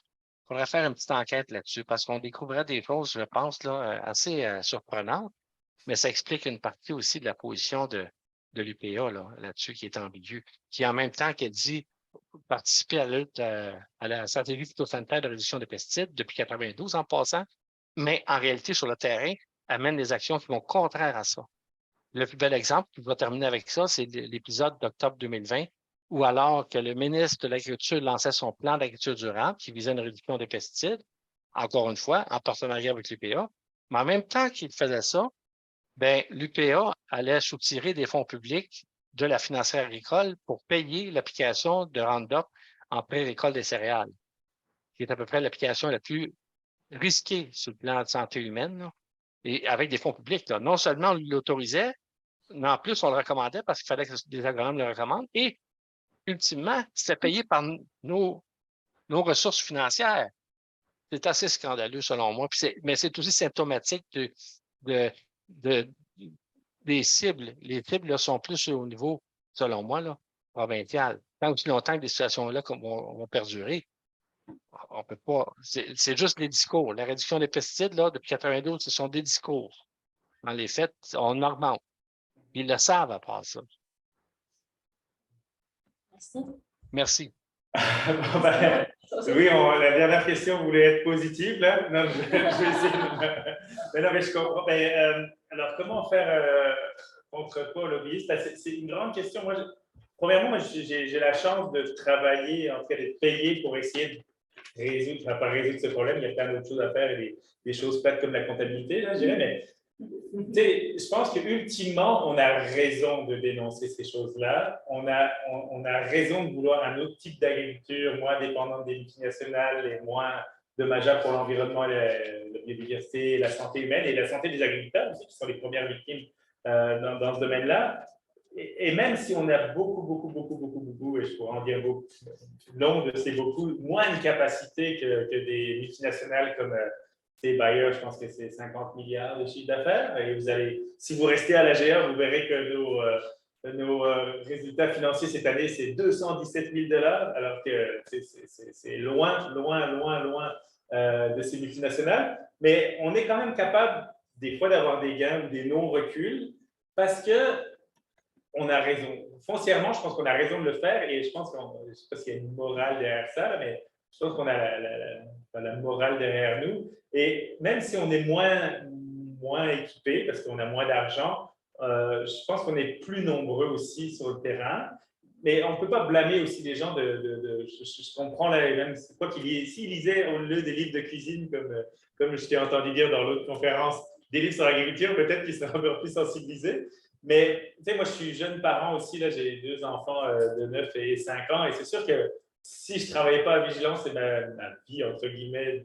faudrait faire une petite enquête là-dessus parce qu'on découvrait des choses, je pense, là, assez surprenantes, mais ça explique une partie aussi de la position de l'UPA là-dessus qui est ambiguë, qui en même temps qu'elle dit participer à la lutte à la stratégie phytosanitaire de réduction des pesticides depuis 1992 en passant, mais en réalité, sur le terrain, amène des actions qui vont contraires à ça. Le plus bel exemple, qui va terminer avec ça, c'est l'épisode d'octobre 2020, où alors que le ministre de l'Agriculture lançait son plan d'agriculture durable qui visait une réduction des pesticides, encore une fois, en partenariat avec l'UPA, mais en même temps qu'il faisait ça, ben, l'UPA allait soutirer des fonds publics de la financière agricole pour payer l'application de Roundup en pré-récolte des céréales, qui est à peu près l'application la plus risquée sur le plan de santé humaine, là, et avec des fonds publics. Là. Non seulement on l'autorisait, mais en plus, on le recommandait parce qu'il fallait que des agronomes le recommandent. Et ultimement, c'était payé par nos ressources financières. C'est assez scandaleux, selon moi. Mais c'est aussi symptomatique de, des cibles. Les cibles là, sont plus au niveau, selon moi, là, provincial. Tant aussi longtemps que des situations-là vont perdurer, on peut pas. C'est juste les discours. La réduction des pesticides, là, depuis 1992, ce sont des discours. Dans les faits, on augmente. Ils le savent à part ça. Merci. Merci. Bon, ben, oui, la dernière question voulait être positive, là. Non, je vais essayer mais non, mais je comprends. Alors, comment faire contre lobbyiste? C'est une grande question. Premièrement, j'ai la chance de travailler, en tout cas d'être payé pour essayer de résoudre, enfin, pas résoudre ce problème. Il y a plein d'autres choses à faire et des choses plates comme la comptabilité, là, je dirais, mais je pense qu'ultimement, on a raison de dénoncer ces choses-là. On a raison de vouloir un autre type d'agriculture, moins dépendante des multinationales et moins dommageable pour l'environnement, la biodiversité, la santé humaine et la santé des agriculteurs aussi, qui sont les premières victimes dans ce domaine-là. Et même si on a beaucoup, et je pourrais en dire beaucoup, long de ces beaucoup, moins de capacité que des multinationales comme Bayer, je pense que c'est 50 milliards de chiffre d'affaires. Et vous allez, si vous restez à l'AGA, vous verrez que nos résultats financiers cette année, c'est 217 000 $, alors que c'est loin de ces multinationales. Mais on est quand même capable, des fois, d'avoir des gains ou des non-reculs parce que on a raison. Foncièrement, je pense qu'on a raison de le faire et je pense qu'on, je ne sais pas s'il y a une morale derrière ça, mais je pense qu'on a la morale derrière nous. Et même si on est moins équipé parce qu'on a moins d'argent, je pense qu'on est plus nombreux aussi sur le terrain. Mais on ne peut pas blâmer aussi les gens je comprends là, même quoi s'ils lisaient au lieu des livres de cuisine, comme je t'ai entendu dire dans l'autre conférence, des livres sur l'agriculture, peut-être qu'ils seraient un peu plus sensibilisés. Mais, tu sais, moi, je suis jeune parent aussi, là, j'ai 2 enfants de 9 et 5 ans, et c'est sûr que si je ne travaillais pas à Vigilance, et ma vie, entre guillemets,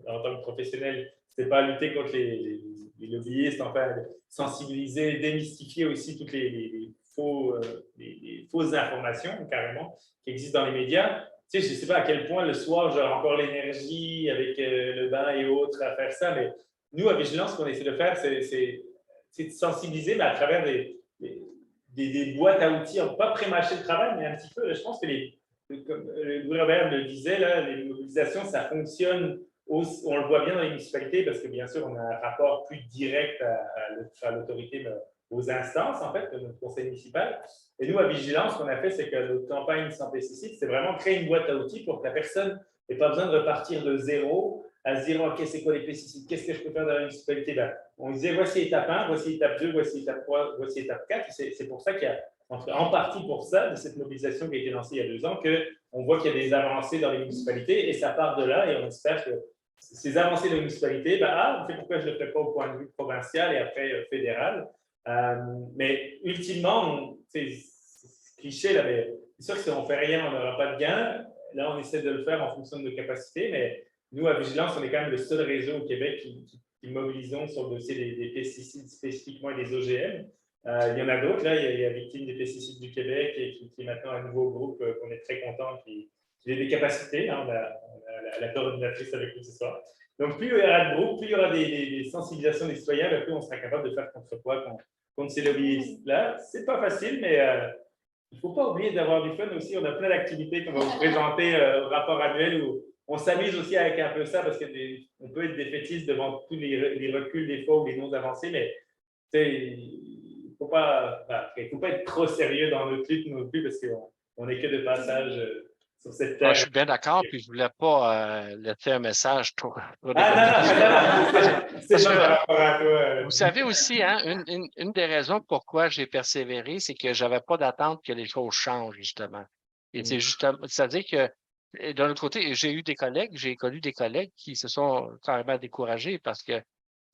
en tant que professionnel, ce n'était pas lutter contre les lobbyistes, enfin, sensibiliser, démystifier aussi toutes les fausses informations, carrément, qui existent dans les médias. Tu sais, je ne sais pas à quel point le soir, j'aurai encore l'énergie avec le bain et autres à faire ça, mais nous, à Vigilance, ce qu'on essaie de faire, c'est de sensibiliser, mais à travers des boîtes à outils, pas pré-mâcher le travail, mais un petit peu. Je pense que comme Louis Robert le disait, là, les mobilisations, ça fonctionne. On le voit bien dans les municipalités parce que, bien sûr, on a un rapport plus direct à l'autorité, aux instances, en fait, de notre conseil municipal. Et nous, à Vigilance, ce qu'on a fait, c'est que notre campagne sans pesticides, c'est vraiment créer une boîte à outils pour que la personne n'ait pas besoin de repartir de zéro à se dire, OK, c'est quoi les pesticides? Qu'est-ce que je peux faire dans la municipalité? Ben, on disait, voici étape 1, voici étape 2, voici étape 3, voici étape 4. C'est pour ça qu'il y a, en partie pour ça, de cette mobilisation qui a été lancée il y a 2 ans, qu'on voit qu'il y a des avancées dans les municipalités et ça part de là et on espère que ces avancées dans les municipalités, c'est pourquoi je ne le fais pas au point de vue provincial et après fédéral. Mais ultimement, c'est cliché, là, mais c'est sûr que si on ne fait rien, on n'aura pas de gain. Là, on essaie de le faire en fonction de nos capacités, mais nous, à Vigilance, on est quand même le seul réseau au Québec qui mobilisons sur le dossier des pesticides spécifiquement et des OGM. Il y en a d'autres, là, il y a Victimes des pesticides du Québec qui est maintenant un nouveau groupe qu'on est très content, qui a des capacités. Hein, on a la coordinatrice avec nous ce soir. Donc, plus il y aura de groupes, plus il y aura des sensibilisations des citoyens, plus on sera capable de faire contrepoids contre ces lobbyistes-là. C'est pas facile, mais il ne faut pas oublier d'avoir du fun aussi. On a plein d'activités qu'on va vous présenter au rapport annuel où on s'amuse aussi avec un peu ça parce qu'on peut être défaitiste devant tous les reculs des fois ou les non-avancées, mais il ne faut pas être trop sérieux dans notre lutte non plus parce qu'on n'est que de passage sur cette terre. Je suis bien d'accord, puis je ne voulais pas laisser un message trop non, c'est par rapport à toi. Vous savez aussi, hein, une des raisons pourquoi j'ai persévéré, c'est que je n'avais pas d'attente que les choses changent, justement. Et c'est justement, c'est-à-dire que, d'un autre côté, j'ai connu des collègues qui se sont carrément découragés parce que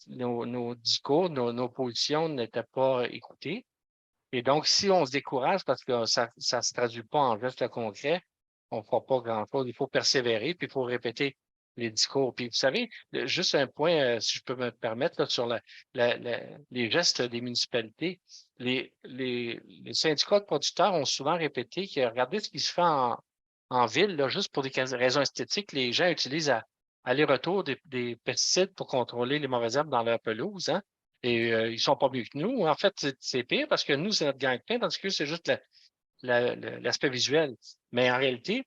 nos discours, nos positions n'étaient pas écoutées. Et donc, si on se décourage parce que ça ne se traduit pas en gestes concrets, on ne fera pas grand-chose. Il faut persévérer, puis il faut répéter les discours. Puis, vous savez, juste un point, si je peux me permettre, là, sur les gestes des municipalités, les syndicats de producteurs ont souvent répété que regardez ce qui se fait en ville, là, juste pour des raisons esthétiques, les gens utilisent aller-retour des pesticides pour contrôler les mauvaises herbes dans leur pelouse, hein? Et ils sont pas mieux que nous. En fait, c'est pire parce que nous, c'est notre gagne-pain, tandis que c'est juste l'aspect visuel. Mais en réalité,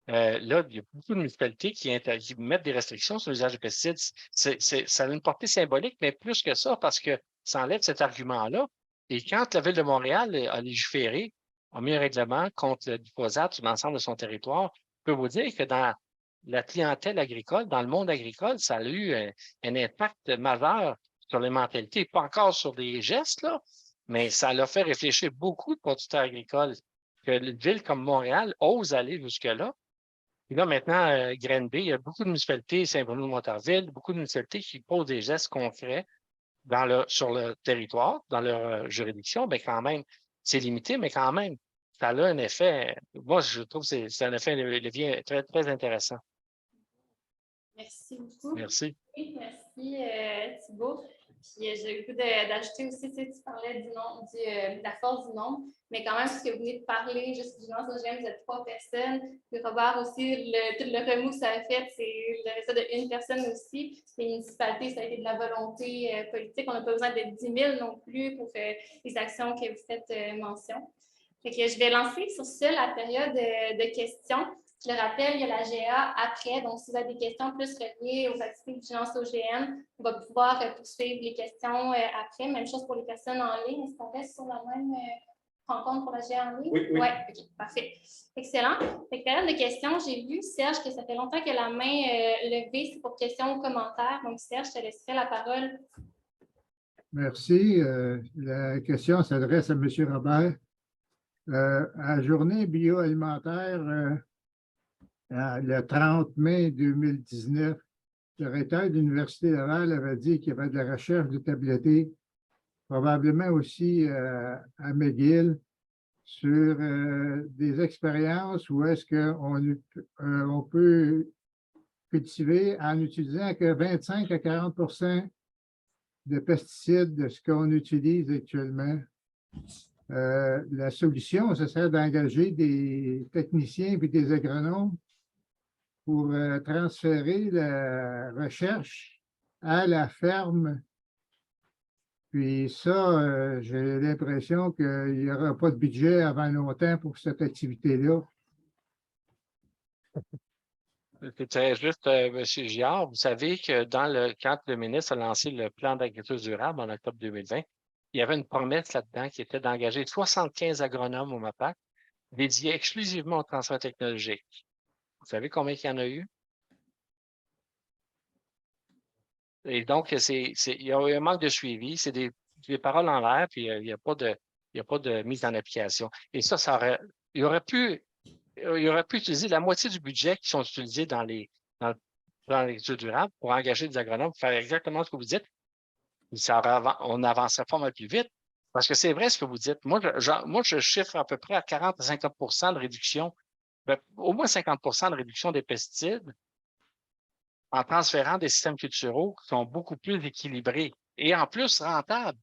là, il y a beaucoup de municipalités qui mettent des restrictions sur l'usage de pesticides. Ça a une portée symbolique, mais plus que ça, parce que ça enlève cet argument-là. Et quand la Ville de Montréal a légiféré, a mis un règlement contre le glyphosate sur l'ensemble de son territoire, je peux vous dire que dans la clientèle agricole, dans le monde agricole, ça a eu un impact majeur sur les mentalités, pas encore sur des gestes, là, mais ça l'a fait réfléchir beaucoup de producteurs agricoles que une ville comme Montréal ose aller jusque-là. Et là, maintenant, Granby, il y a beaucoup de municipalités, Saint-Bruno-de-Montarville, beaucoup de municipalités qui posent des gestes concrets sur le territoire, dans leur juridiction. Bien, quand même, c'est limité, mais quand même, ça a un effet. Moi, je trouve que c'est un effet levier très, très intéressant. Merci beaucoup. Merci. Oui, merci, Thibault. Puis j'ai le goût d'ajouter aussi, tu parlais de la force du nombre, mais quand même, ce que vous venez de parler, juste Vigilance OGM, vous êtes 3 personnes. Puis Robert aussi, tout le remous que ça a fait, c'est le résultat d'une personne aussi. Les municipalités, ça a été de la volonté politique. On n'a pas besoin d'être 10 000 non plus pour les actions que vous faites mention. Fait que je vais lancer sur ça la période de questions. Je le rappelle, il y a la GA après. Donc, si vous avez des questions plus reliées aux activités de vigilance OGM, on va pouvoir poursuivre les questions après. Même chose pour les personnes en ligne. Est-ce qu'on reste sur la même rencontre pour la GA en ligne? Oui. Oui, OK, parfait. Excellent. Fait que période de questions, j'ai vu, Serge, que ça fait longtemps que la main levée, c'est pour questions ou commentaires. Donc, Serge, je te laisserai la parole. Merci. La question s'adresse à M. Robert. À la journée bioalimentaire, le 30 mai 2019, le recteur de l'Université Laval avait dit qu'il y avait de la recherche de tablettés, probablement aussi à McGill, sur des expériences où est-ce qu'on peut cultiver en utilisant que 25 à 40 de pesticides de ce qu'on utilise actuellement. La solution, ce serait d'engager des techniciens et des agronomes pour transférer la recherche à la ferme. Puis ça, j'ai l'impression qu'il n'y aura pas de budget avant longtemps pour cette activité-là. C'est juste, M. Giard, vous savez que quand le ministre a lancé le plan d'agriculture durable en octobre 2020, il y avait une promesse là-dedans qui était d'engager 75 agronomes au MAPAC dédiés exclusivement au transfert technologique. Vous savez combien il y en a eu? Et donc, il y a eu un manque de suivi, c'est des paroles en l'air, puis il n'y a pas de mise en application. Et il aurait pu utiliser la moitié du budget qui sont utilisés dans l'agriculture durable pour engager des agronomes pour faire exactement ce que vous dites. On avancerait pas mal plus vite. Parce que c'est vrai ce que vous dites. Moi, je chiffre à peu près à 40 à 50 de réduction, au moins 50 de réduction des pesticides en transférant des systèmes culturaux qui sont beaucoup plus équilibrés et en plus rentables.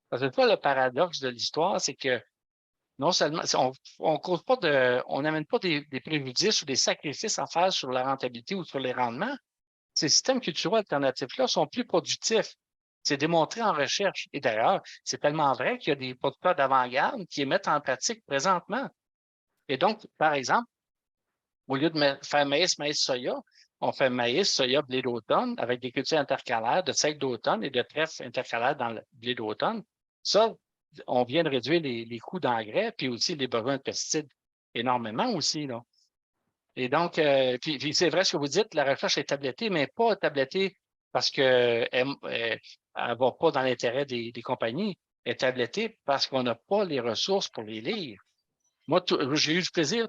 Parce que le paradoxe de l'histoire, c'est que non seulement on n'amène pas des préjudices ou des sacrifices à faire sur la rentabilité ou sur les rendements. Ces systèmes culturels alternatifs-là sont plus productifs. C'est démontré en recherche. Et d'ailleurs, c'est tellement vrai qu'il y a des producteurs d'avant-garde qui les mettent en pratique présentement. Et donc, par exemple, au lieu de faire maïs, soya, on fait maïs, soya, blé d'automne avec des cultures intercalaires de seigle d'automne et de trèfle intercalaire dans le blé d'automne. Ça, on vient de réduire les coûts d'engrais puis aussi les besoins de pesticides énormément aussi, là. Et donc, puis c'est vrai ce que vous dites, la recherche est tablettée, mais pas tablettée parce qu'elle ne va pas dans l'intérêt des compagnies. Elle est tablettée parce qu'on n'a pas les ressources pour les lire. Moi, j'ai eu du plaisir,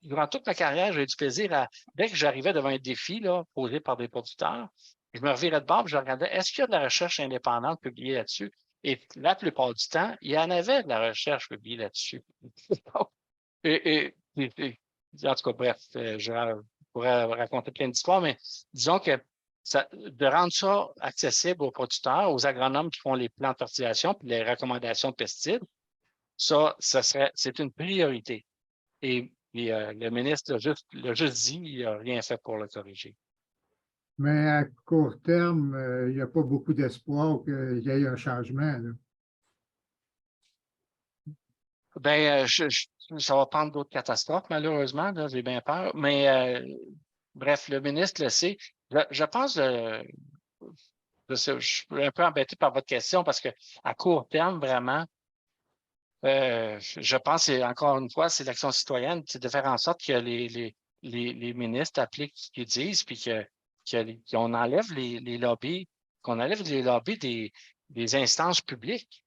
durant toute ma carrière, j'ai eu du plaisir dès que j'arrivais devant un défi là, posé par des producteurs, je me revirais de bord et je regardais, est-ce qu'il y a de la recherche indépendante publiée là-dessus? Et la plupart du temps, il y en avait de la recherche publiée là-dessus. et, en tout cas, bref, je pourrais raconter plein d'histoires, mais disons que de rendre ça accessible aux producteurs, aux agronomes qui font les plans de fertilisation puis les recommandations de pesticides, c'est une priorité. Et le ministre l'a juste dit, il n'a rien fait pour le corriger. Mais à court terme, il n'y a pas beaucoup d'espoir qu'il y ait un changement, là. Ben, ça va prendre d'autres catastrophes, malheureusement, là, j'ai bien peur. Mais bref, le ministre le sait. Je pense, je suis un peu embêté par votre question parce que à court terme, vraiment, je pense, encore une fois, c'est l'action citoyenne, c'est de faire en sorte que les ministres appliquent ce qu'ils disent, puis qu'on enlève les lobbies, qu'on enlève les lobbies des instances publiques.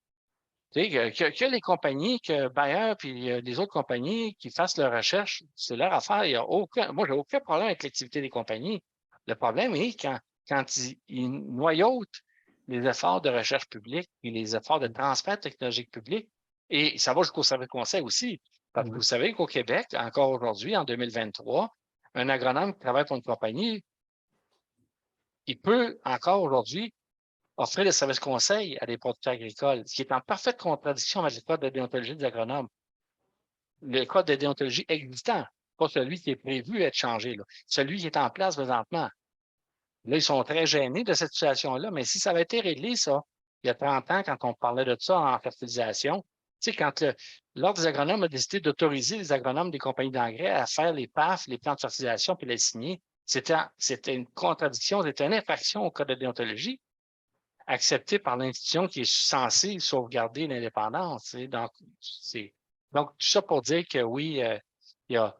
Tu sais, que les compagnies, que Bayer puis les autres compagnies qui fassent leur recherche, c'est leur affaire. Moi, j'ai aucun problème avec l'activité des compagnies. Le problème est quand ils noyautent les efforts de recherche publique et les efforts de transfert technologique public, et ça va jusqu'au service conseil aussi. Parce que vous savez qu'au Québec, encore aujourd'hui, en 2023, un agronome qui travaille pour une compagnie, il peut encore aujourd'hui offrir le service conseil à des producteurs agricoles, ce qui est en parfaite contradiction avec le code de déontologie des agronomes. Le code de déontologie existant, pas celui qui est prévu être changé, là. Celui qui est en place présentement. Là, ils sont très gênés de cette situation-là, mais si ça avait été réglé, ça, il y a 30 ans, quand on parlait de ça en fertilisation, tu sais, quand l'Ordre des agronomes a décidé d'autoriser les agronomes des compagnies d'engrais à faire les PAF, les plans de fertilisation, puis les signer, c'était une contradiction, c'était une infraction au code de déontologie accepté par l'institution qui est censée sauvegarder l'indépendance. Donc, tout ça pour dire que oui, il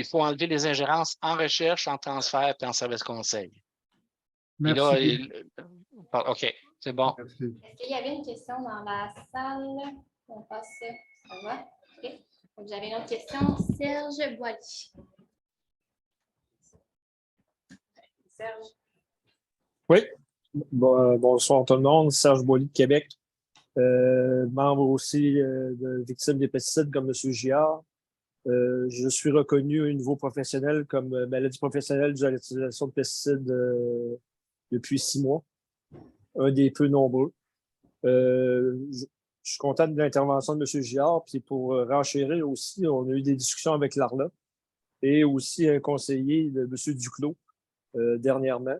faut enlever les ingérences en recherche, en transfert et en service conseil. Merci. OK, c'est bon. Merci. Est-ce qu'il y avait une question dans la salle? On passe, ça va? OK. Donc, j'avais une autre question. Serge Boily. Serge. Oui. Bonsoir tout le monde. Serge Boily de Québec. Membre aussi de victime des pesticides comme M. Giard. Je suis reconnu au niveau professionnel comme maladie professionnelle due à l'utilisation de pesticides depuis 6 mois. Un des peu nombreux. Je suis content de l'intervention de M. Giard. Puis pour renchérir aussi, on a eu des discussions avec l'ARLA et aussi un conseiller de M. Duclos dernièrement.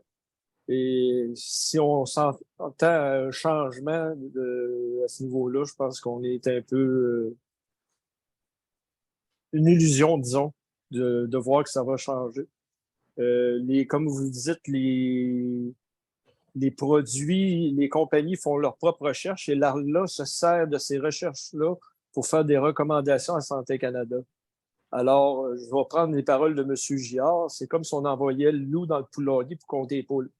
Et si on s'entend un changement à ce niveau-là, je pense qu'on est un peu une illusion, disons, de voir que ça va changer. Comme vous dites, les produits, les compagnies font leurs propres recherches et l'ARLA se sert de ces recherches-là pour faire des recommandations à Santé Canada. Alors, je vais prendre les paroles de M. Giard. C'est comme si on envoyait le loup dans le poulailler pour compter les poules.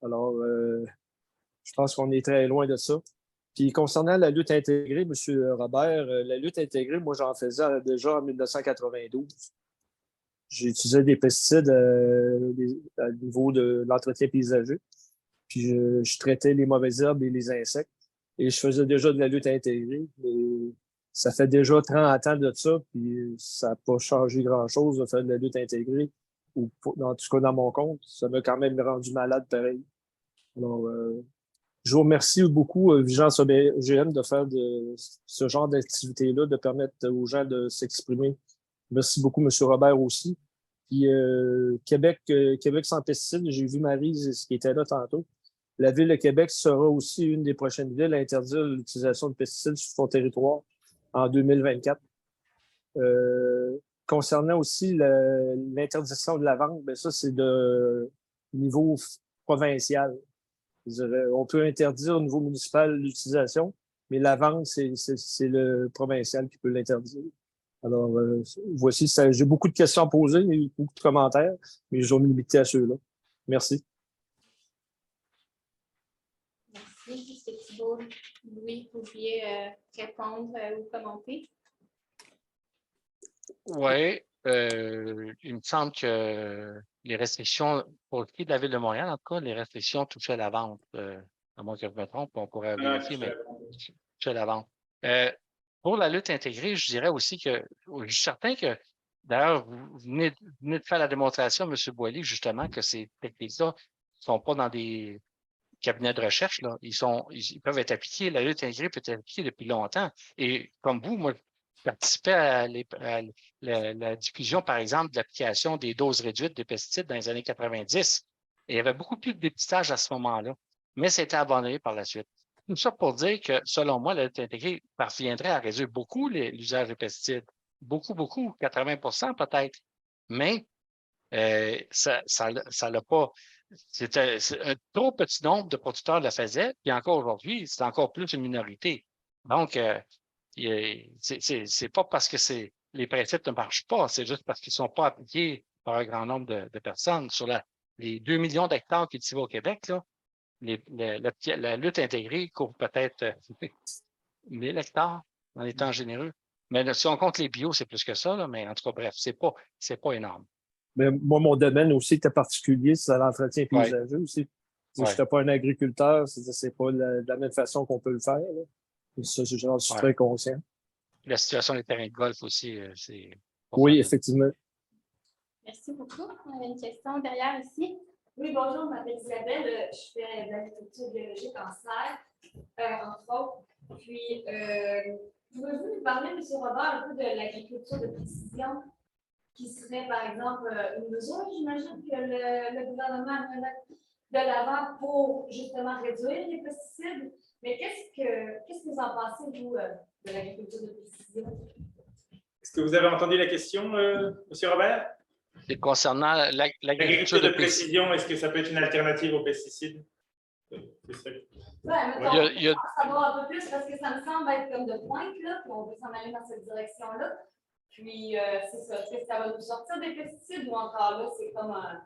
Alors, je pense qu'on est très loin de ça. Puis concernant la lutte intégrée, M. Robert, la lutte intégrée, moi, j'en faisais déjà en 1992. J'ai utilisé des pesticides à niveau de l'entretien paysager. Puis je traitais les mauvaises herbes et les insectes. Et je faisais déjà de la lutte intégrée. Et ça fait déjà 30 ans de ça, puis ça n'a pas changé grand-chose de faire de la lutte intégrée. Ou en tout cas, dans mon compte, ça m'a quand même rendu malade pareil. Alors, je vous remercie beaucoup, Vigilance OGM, de faire ce genre d'activité-là, de permettre aux gens de s'exprimer. Merci beaucoup, M. Robert aussi. Puis Québec sans pesticides, j'ai vu Maryse qui était là tantôt. La Ville de Québec sera aussi une des prochaines villes à interdire l'utilisation de pesticides sur son territoire en 2024. Concernant aussi l'interdiction de la vente, bien ça, c'est de niveau provincial. On peut interdire au niveau municipal l'utilisation, mais la vente, c'est le provincial qui peut l'interdire. Alors, voici, j'ai beaucoup de questions à poser, beaucoup de commentaires, mais je vais me limiter à ceux-là. Merci. Merci, M. Thibault. Louis, vous pouviez répondre ou commenter? Oui, il me semble que les restrictions, pour le qui de la Ville de Montréal, en tout cas, les restrictions touchaient la vente. À moins que je me trompe, on pourrait vérifier, mais touchaient la vente. Pour la lutte intégrée, je dirais aussi que, je suis certain que, d'ailleurs, vous venez de faire la démonstration, M. Boily, justement, que ces techniques-là ne sont pas dans des cabinets de recherche, là. Ils peuvent être appliqués, la lutte intégrée peut être appliquée depuis longtemps. Et comme vous, moi, je participais à la diffusion, par exemple, de l'application des doses réduites de pesticides dans les années 90. Et il y avait beaucoup plus de dépistage à ce moment-là, mais c'était abandonné par la suite. Tout ça pour dire que, selon moi, la lutte intégrée parviendrait à réduire beaucoup l'usage des pesticides. Beaucoup, beaucoup, 80% peut-être. Mais ça l'a pas. C'est un trop petit nombre de producteurs le faisaient, puis encore aujourd'hui, c'est encore plus une minorité. Donc, c'est pas parce que les principes ne marchent pas, c'est juste parce qu'ils ne sont pas appliqués par un grand nombre de personnes. Sur les 2 millions d'hectares cultivés au Québec, là, la lutte intégrée couvre peut-être 1000 hectares en étant généreux. Mais si on compte les bio, c'est plus que ça, là, mais en tout cas, bref, c'est pas énorme. Mais moi, mon domaine aussi était particulier, c'est l'entretien paysager aussi. Je n'étais pas un agriculteur, c'est pas de la même façon qu'on peut le faire. Là. Et ça, j'en suis très conscient. La situation des terrains de golf aussi, c'est... Oui, effectivement. Merci beaucoup. On a une question derrière ici. Oui, bonjour, je m'appelle Isabelle. Je fais de l'agriculture biologique en serre, entre autres. Puis, pouvez-vous nous parler, M. Robert, un peu de l'agriculture de précision, qui serait, par exemple, une mesure, j'imagine, que le gouvernement mettrait de l'avant pour justement réduire les pesticides. Mais qu'est-ce que vous en pensez, vous, de l'agriculture de précision? Est-ce que vous avez entendu la question, M. Robert? C'est concernant l'agriculture de précision, est-ce que ça peut être une alternative aux pesticides? Oui, il y a savoir un peu plus parce que ça me semble être comme de pointe, là, puis on veut s'en aller dans cette direction-là. Puis, c'est ça. Est-ce que ça va nous sortir des pesticides ou encore là, c'est comme un.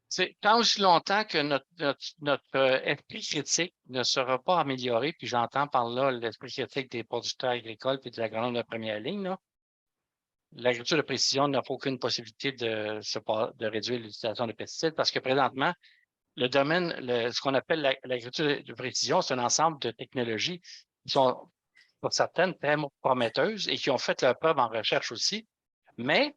C'est tant aussi longtemps que notre esprit critique ne sera pas amélioré, puis j'entends par là l'esprit critique des producteurs agricoles et de l'agronome de première ligne, là. L'agriculture de précision n'a aucune possibilité de réduire l'utilisation de pesticides parce que présentement, le domaine, ce qu'on appelle l'agriculture de précision, c'est un ensemble de technologies qui sont, pour certaines, très prometteuses et qui ont fait leur preuve en recherche aussi, mais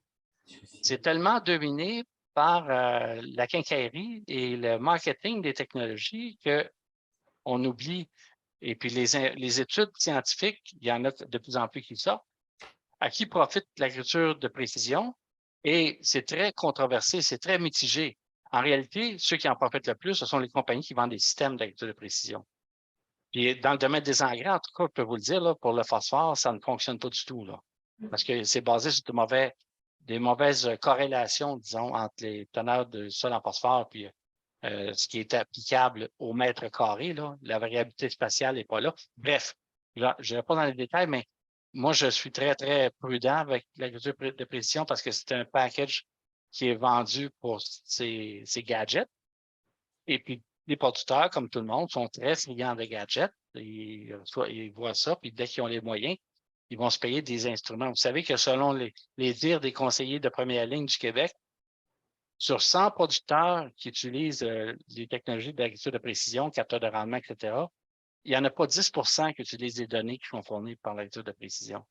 c'est tellement dominé par la quincaillerie et le marketing des technologies qu'on oublie. Et puis, les études scientifiques, il y en a de plus en plus qui sortent, à qui profite l'agriculture de précision, et c'est très controversé, c'est très mitigé. En réalité, ceux qui en profitent le plus, ce sont les compagnies qui vendent des systèmes d'agriculture de précision. Puis dans le domaine des engrais, en tout cas, je peux vous le dire, là, pour le phosphore, ça ne fonctionne pas du tout, là, parce que c'est basé sur des mauvaises corrélations, disons, entre les teneurs de sol en phosphore puis ce qui est applicable au mètre carré, là. La variabilité spatiale n'est pas là. Bref, je ne vais pas dans les détails, mais moi, je suis très, très prudent avec l'agriculture de précision parce que c'est un package qui est vendu pour ces gadgets. Et puis, les producteurs, comme tout le monde, sont très friands de gadgets. Ils voient ça, puis dès qu'ils ont les moyens, ils vont se payer des instruments. Vous savez que selon les dires des conseillers de première ligne du Québec, sur 100 producteurs qui utilisent les technologies d'agriculture de précision, capteurs de rendement, etc., il n'y en a pas 10 qui utilisent des données qui sont fournies par l'agriculture de précision.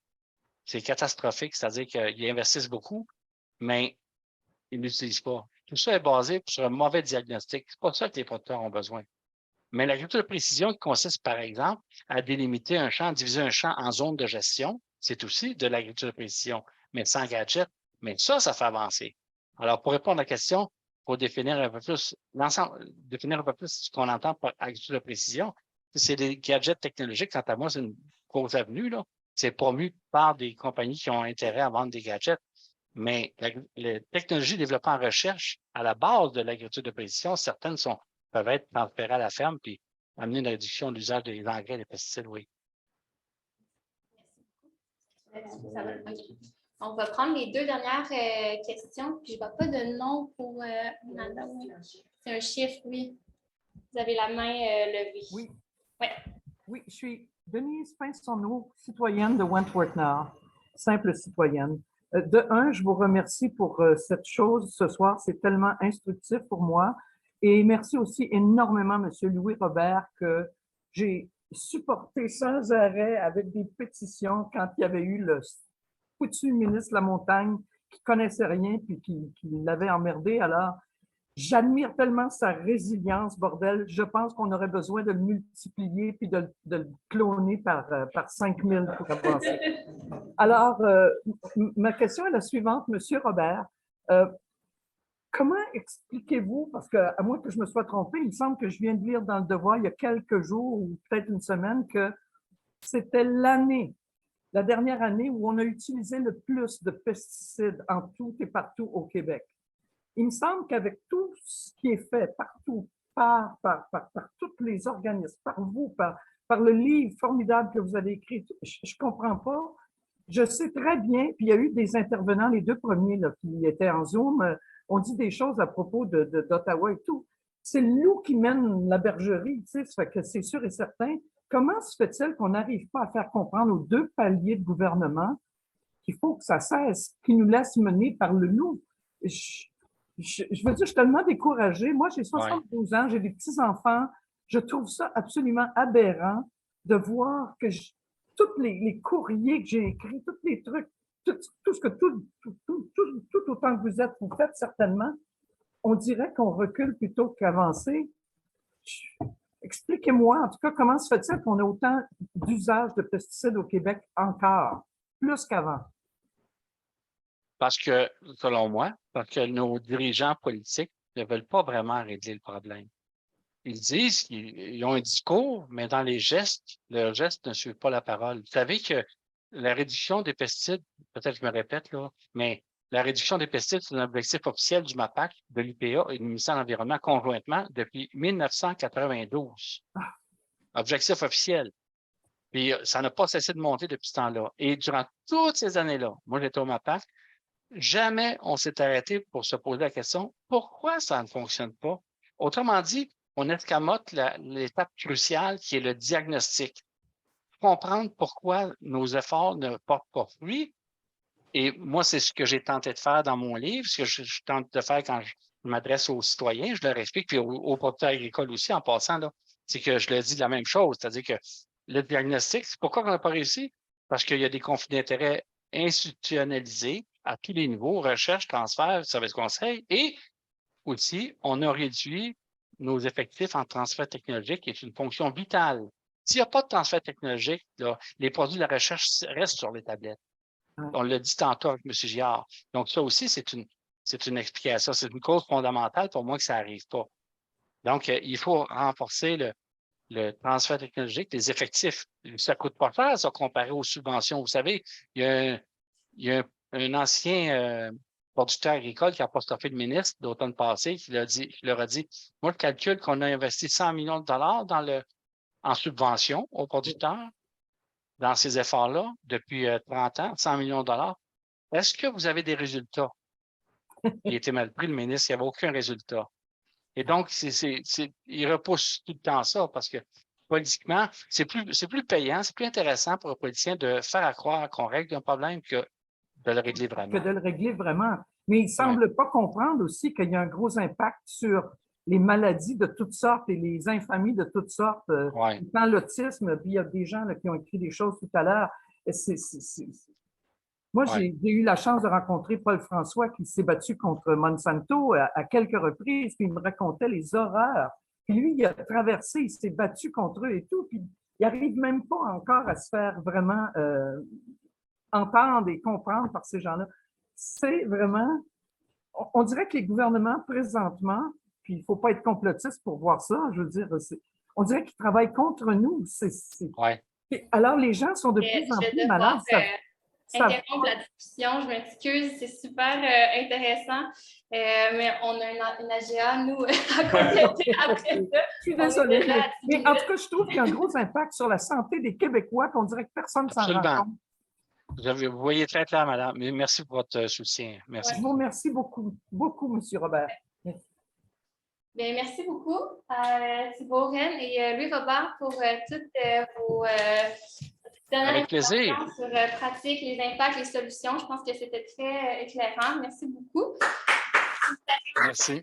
C'est catastrophique, c'est-à-dire qu'ils investissent beaucoup, mais ils ne l'utilisent pas. Tout ça est basé sur un mauvais diagnostic. C'est pas ça que les producteurs ont besoin. Mais l'agriculture de précision qui consiste, par exemple, à délimiter un champ, diviser un champ en zones de gestion, c'est aussi de l'agriculture de précision, mais sans gadget. Mais ça fait avancer. Alors, pour répondre à la question, pour définir un peu plus l'ensemble, définir un peu plus ce qu'on entend par agriculture de précision. C'est des gadgets technologiques, quant à moi, c'est une grosse avenue, là. C'est promu par des compagnies qui ont intérêt à vendre des gadgets. Mais les technologies développées en recherche, à la base de l'agriculture de précision, certaines peuvent être transférées à la ferme puis amener une réduction de l'usage des engrais et des pesticides, oui. Ça va. On va prendre les deux dernières questions. Puis je ne vois pas de nom pour madame. C'est un chiffre, oui. Vous avez la main levée. Oui. Ouais. Oui, je suis Denise Pinsonneau, citoyenne de Wentworth-Nord, simple citoyenne. De un, je vous remercie pour cette chose ce soir. C'est tellement instructif pour moi. Et merci aussi énormément, M. Louis Robert, que j'ai supporté sans arrêt avec des pétitions quand il y avait eu le foutu ministre de la Montagne qui connaissait rien puis qui l'avait emmerdé. Alors, j'admire tellement sa résilience, bordel. Je pense qu'on aurait besoin de le multiplier puis de le cloner par 5000 pour avancer. Alors, ma question est la suivante, Monsieur Robert. Comment expliquez-vous, parce qu'à moins que je me sois trompé, il me semble que je viens de lire dans Le Devoir il y a quelques jours ou peut-être une semaine que c'était la dernière année où on a utilisé le plus de pesticides en tout et partout au Québec. Il me semble qu'avec tout ce qui est fait partout, par tous les organismes, par vous, par le livre formidable que vous avez écrit, je ne comprends pas. Je sais très bien, puis il y a eu des intervenants, les deux premiers là, qui étaient en Zoom, ont dit des choses à propos d'Ottawa et tout. C'est le loup qui mène la bergerie, tu sais, ça fait que c'est sûr et certain. Comment se fait-il qu'on n'arrive pas à faire comprendre aux deux paliers de gouvernement qu'il faut que ça cesse, qu'ils nous laissent mener par le loup? Je veux dire, je suis tellement découragée. Moi, j'ai 72 ans, j'ai des petits-enfants. Je trouve ça absolument aberrant de voir que tous les courriers que j'ai écrits, tous les trucs, tout autant que vous faites certainement, on dirait qu'on recule plutôt qu'avancer. Expliquez-moi, en tout cas, comment se fait-il qu'on a autant d'usage de pesticides au Québec encore, plus qu'avant? Parce que, selon moi, parce que nos dirigeants politiques ne veulent pas vraiment régler le problème. Ils disent qu'ils ont un discours, mais dans les gestes, leurs gestes ne suivent pas la parole. Vous savez que la réduction des pesticides, peut-être que je me répète, là, mais la réduction des pesticides, c'est un objectif officiel du MAPAC, de l'UPA et du ministère de l'Environnement conjointement depuis 1992. Objectif officiel. Puis ça n'a pas cessé de monter depuis ce temps-là. Et durant toutes ces années-là, moi j'étais au MAPAC, jamais on s'est arrêté pour se poser la question pourquoi ça ne fonctionne pas. Autrement dit, on escamote l'étape cruciale qui est le diagnostic. Comprendre pourquoi nos efforts ne portent pas fruit. Et moi, c'est ce que j'ai tenté de faire dans mon livre, ce que je tente de faire quand je m'adresse aux citoyens, je leur explique, puis aux producteurs agricoles aussi, en passant, là, c'est que je leur dis la même chose, c'est-à-dire que le diagnostic, c'est pourquoi on n'a pas réussi? Parce qu'il y a des conflits d'intérêts institutionnalisés à tous les niveaux, recherche, transfert, service conseil, et aussi, on a réduit nos effectifs en transfert technologique, qui est une fonction vitale. S'il n'y a pas de transfert technologique, là, les produits de la recherche restent sur les tablettes. On l'a dit tantôt avec M. Giard. Donc, ça aussi, c'est une explication. C'est une cause fondamentale pour moi que ça n'arrive pas. Donc, il faut renforcer le transfert technologique, les effectifs. Ça ne coûte pas cher, ça, comparé aux subventions. Vous savez, il y a un ancien producteur agricole qui a apostrophé le ministre d'automne passé, qui leur a dit, moi, je calcule qu'on a investi 100 millions de dollars en subventions aux producteurs dans ces efforts-là depuis 30 ans, 100 millions de dollars. Est-ce que vous avez des résultats? Il était mal pris, le ministre, il n'y avait aucun résultat. Et donc, il repousse tout le temps ça parce que politiquement, c'est plus payant, c'est plus intéressant pour un politicien de faire à croire qu'on règle un problème que de le régler vraiment. Que de le régler vraiment. Mais il ne semble pas comprendre aussi qu'il y a un gros impact sur les maladies de toutes sortes et les infamies de toutes sortes. Dans l'autisme, puis il y a des gens là, qui ont écrit des choses tout à l'heure. Moi, j'ai eu la chance de rencontrer Paul François qui s'est battu contre Monsanto à quelques reprises, puis il me racontait les horreurs. Puis lui, il a traversé, il s'est battu contre eux et tout, puis il n'arrive même pas encore à se faire vraiment entendre et comprendre par ces gens-là. C'est vraiment on dirait que les gouvernements, présentement, puis il ne faut pas être complotiste pour voir ça, je veux dire, on dirait qu'ils travaillent contre nous. Ouais. Alors, les gens sont de plus en Je vais plus malades. devoir interrompre la discussion. Je m'excuse, c'est super intéressant, mais on a une AGA, nous, à compléter après ça. Je suis On est désolée, déjà à 10 mais en minutes. tout cas, je trouve qu'il y a un gros impact sur la santé des Québécois, qu'on dirait que personne ne s'en rend Absolument. compte. Vous voyez très clair, madame. Mais merci pour votre soutien. Merci. Je vous remercie beaucoup, beaucoup, M. Robert. Bien, merci beaucoup à Thibault Rennes et Louis Robert pour toutes vos dernières Avec plaisir. informations sur pratique, les impacts, les solutions. Je pense que c'était très éclairant. Merci beaucoup. Merci.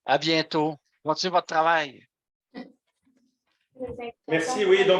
À bientôt. Continuez votre travail. Merci, oui. Donc,